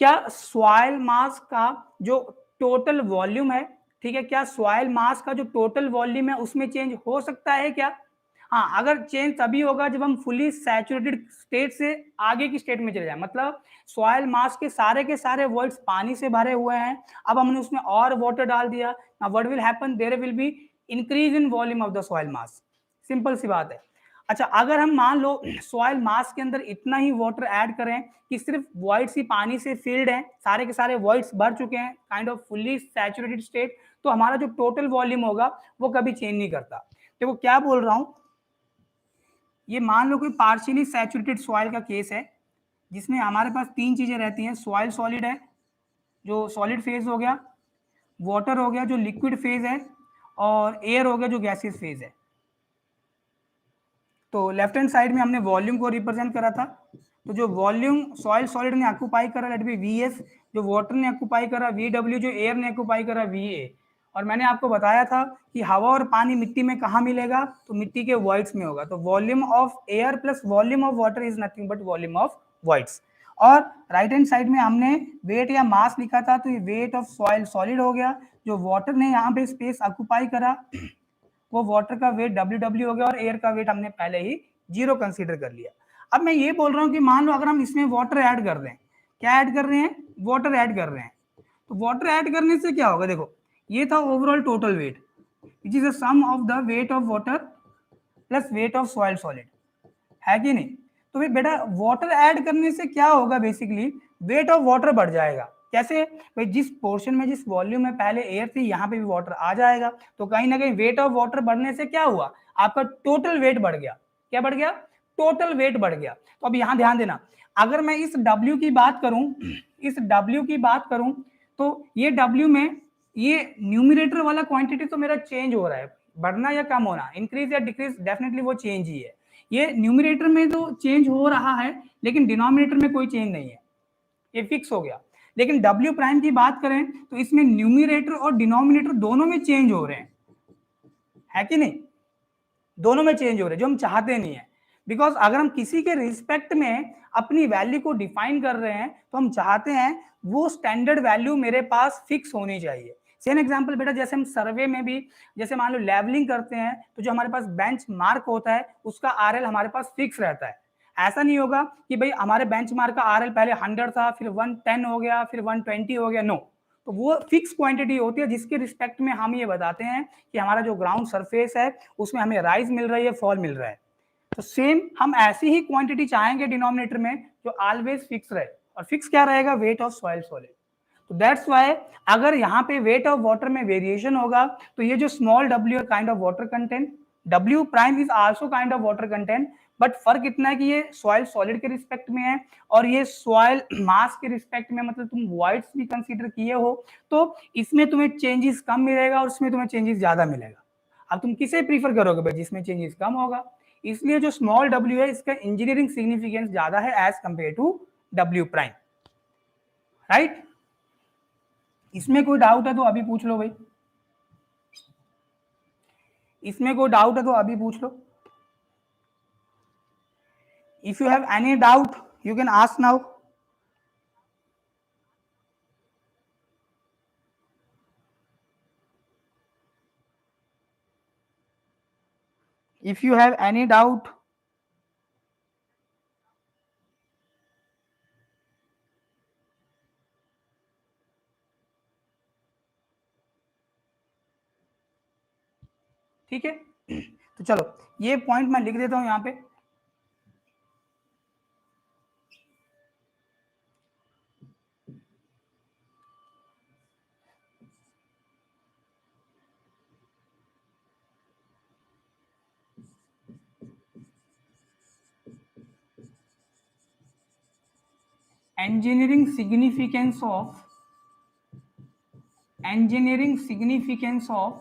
क्या सॉइल मास का जो टोटल वॉल्यूम है, ठीक है, क्या सॉइल मास का जो टोटल वॉल्यूम है उसमें चेंज हो सकता है क्या? हाँ, अगर चेंज तभी होगा जब हम फुली सैचुरेटेड स्टेट से आगे की स्टेट में चले जाए, मतलब सॉइल मास के सारे वॉइड्स पानी से भरे हुए हैं, अब हमने उसमें और वाटर डाल दिया, now what will happen, there will be increase in volume of the soil mass, simple सी बात है। अच्छा, अगर हम मान लो सॉइल मास के अंदर इतना ही वाटर ऐड करें कि सिर्फ वॉइड्स ही पानी से फिल्ड हैं, सारे के सारे वॉइड्स भर चुके हैं, kind off fully saturated state, तो हमारा जो टोटल वॉल्यूम होगा वो कभी चेंज नहीं करता। देखो क्या बोल रहा हूं, ये मान लो कोई पार्शियली सैचुरेटेड सॉइल का केस है जिसमें हमारे पास तीन चीजें रहती हैं, सॉइल सॉलिड है जो सॉलिड फेज हो गया, वाटर हो गया जो लिक्विड फेज है, और एयर हो गया जो गैसियस फेज है। तो लेफ्ट हैंड साइड में हमने वॉल्यूम को रिप्रेजेंट करा था, तो जो वॉल्यूम सॉइल सॉलिड ने ऑक्यूपाई करा लेट बी वीएस, जो वाटर ने ऑक्यूपाई करा वीडब्ल्यू, जो एयर ने ऑक्यूपाई करा वीए। और मैंने आपको बताया था कि हवा और पानी मिट्टी में कहाँ मिलेगा, तो मिट्टी के वॉइड्स में होगा, तो volume of air plus volume of water is nothing but volume of voids. और राइट हैंड साइड में हमने वेट या मास लिखा था, तो ये वेट ऑफ सॉइल सॉलिड हो गया, जो वाटर ने यहाँ पे स्पेस ऑक्यूपाई करा वो वाटर का वेट डब्ल्यू हो गया, और एयर का वेट हमने पहले ही 0 कंसीडर कर लिया। अब मैं ये बोल रहा हूँ कि मान लो अगर हम इसमें वाटर ऐड कर रहे हैं, क्या ऐड कर रहे हैं, वाटर ऐड कर रहे हैं, तो वाटर ऐड करने से क्या होगा, देखो ये था overall total weight which is the sum of the weight of water plus weight of soil solid, है कि नहीं। तो भाई बेटा वाटर ऐड करने से क्या होगा, बेसिकली वेट ऑफ वाटर बढ़ जाएगा। कैसे भाई, जिस पोर्शन में जिस वॉल्यूम में पहले एयर थी यहाँ पे भी वाटर आ जाएगा, तो कहीं ना कहीं वेट ऑफ वाटर बढ़ने से क्या हुआ, आपका टोटल वेट बढ़ गया। क्या बढ़ गया, टोटल वेट बढ़ गया। तो अब यहाँ ध्यान देना, अगर मैं इस W की बात करूं, इस W की बात करूं, तो ये W में ये न्यूमिनेटर वाला क्वांटिटी तो मेरा चेंज हो रहा है, बढ़ना या कम होना, इंक्रीज या डिक्रीज, डेफिनेटली वो चेंज ही है। ये न्यूमिनेटर में तो चेंज हो रहा है लेकिन डिनोमिनेटर में कोई चेंज नहीं है, ये फिक्स हो गया। लेकिन W प्राइम की बात करें तो इसमें न्यूमिनेटर और डिनोमिनेटर दोनों में चेंज हो रहे हैं, है कि नहीं, दोनों में चेंज हो रहे हैं, जो हम चाहते नहीं है। बिकॉज अगर हम किसी के रिस्पेक्ट में अपनी वैल्यू को डिफाइन कर रहे हैं तो हम चाहते हैं वो स्टैंडर्ड वैल्यू मेरे पास फिक्स होनी चाहिए। सेम एग्जांपल बेटा, जैसे हम सर्वे में भी, जैसे मान लो लेवलिंग करते हैं, तो जो हमारे पास बेंच मार्क होता है उसका आरएल हमारे पास फिक्स रहता है। ऐसा नहीं होगा कि भाई हमारे बेंच मार्क का आरएल पहले 100 था, फिर 110 हो गया, फिर 120 हो गया, नो। तो वो फिक्स क्वांटिटी होती है जिसके रिस्पेक्ट में हम ये बताते हैं कि हमारा जो ग्राउंड सरफेस है उसमें हमें राइज मिल रही है, फॉल मिल रहा है। तो सेम हम ऐसी ही क्वांटिटी चाहेंगे डिनोमिनेटर में जो ऑलवेज फिक्स रहे, और फिक्स क्या रहेगा, वेट ऑफ सॉइल सॉलिड। तो दैट्स व्हाई अगर यहाँ पे वेट ऑफ वाटर में वेरिएशन होगा तो ये जो स्मॉल w है kind of water content, w prime is also kind of water content, but फर्क इतना है कि ये सॉइल सॉलिड के रिस्पेक्ट में है और ये सॉइल मास के रिस्पेक्ट में, मतलब तुम वॉइड्स भी कंसीडर किए हो तो इसमें तुम्हें चेंजेस कम मिलेगा और इसमें तुम्हें चेंजेस ज्यादा मिलेगा। अब तुम किसे प्रीफर करोगे भाई, जिसमें चेंजेस कम होगा। इसलिए जो स्मॉल w है इसका इंजीनियरिंग सिग्निफिकेंस ज्यादा है as compare to w prime, right. इसमें कोई डाउट है तो अभी पूछ लो भाई, इसमें कोई डाउट है तो अभी पूछ लो। If you have any doubt you can ask now. If you have any doubt ठीक है, तो चलो ये पॉइंट मैं लिख देता हूं यहाँ पे। engineering significance of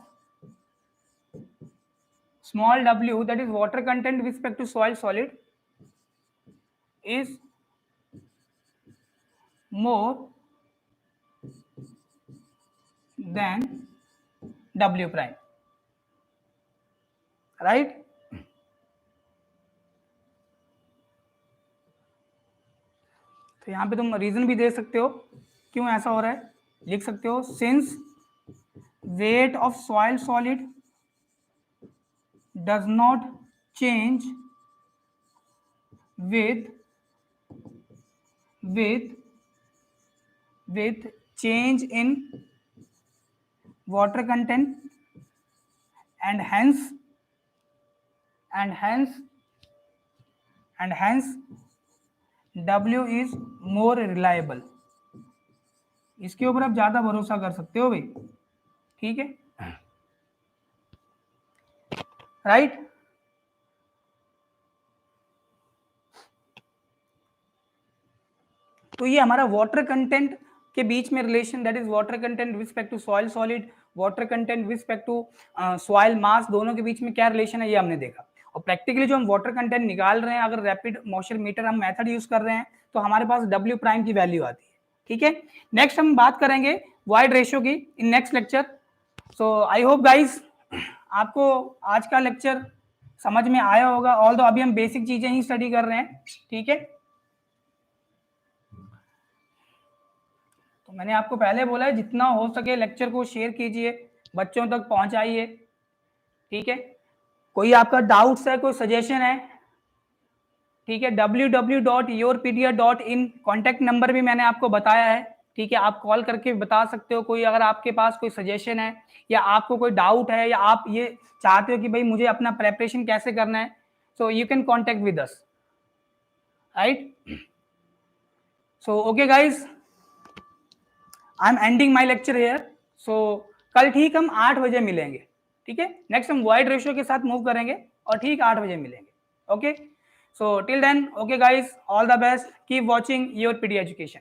small w, that is water content with respect to soil solid, is more than w prime, right? तो यहाँ पे तुम रीजन भी दे सकते हो क्यों ऐसा हो रहा है, लिख सकते हो since weight of soil solid does not change with change in water content, and hence W is more reliable. इसके ऊपर आप ज्यादा भरोसा कर सकते हो भाई, ठीक है, राइट? तो ये हमारा वाटर कंटेंट के बीच में relation, that is water content with respect to soil solid, water content with respect to soil mass, दोनों के बीच में क्या रिलेशन है ये हमने देखा। और प्रैक्टिकली जो हम वाटर कंटेंट निकाल रहे हैं, अगर रैपिड मॉइस्चर मीटर हम मेथड यूज कर रहे हैं तो हमारे पास W प्राइम की वैल्यू आती है, ठीक है। नेक्स्ट हम बात करेंगे वॉइड रेशियो की in next lecture. So I hope guys आपको आज का लेक्चर समझ में आया होगा, ऑल्दो अभी हम बेसिक चीजें ही स्टडी कर रहे हैं, ठीक है। तो मैंने आपको पहले बोला है जितना हो सके लेक्चर को शेयर कीजिए, बच्चों तक पहुंचाइए, ठीक है। कोई आपका डाउट्स है, कोई सजेशन है, ठीक है, www.yourpedia.in कॉन्टैक्ट नंबर भी मैंने आपको बताया है, ठीक है। आप कॉल करके बता सकते हो कोई अगर आपके पास कोई सजेशन है या आपको कोई डाउट है या आप ये चाहते हो कि भाई मुझे अपना प्रेपरेशन कैसे करना है, so you can contact with us, right? So okay guys, I am ending my lecture here. So कल ठीक हम 8 बजे मिलेंगे, ठीक है। नेक्स्ट हम वाइड रेशियो के साथ मूव करेंगे और ठीक 8 बजे मिलेंगे, okay. So till then, okay guys, all the best, keep watching your PD education.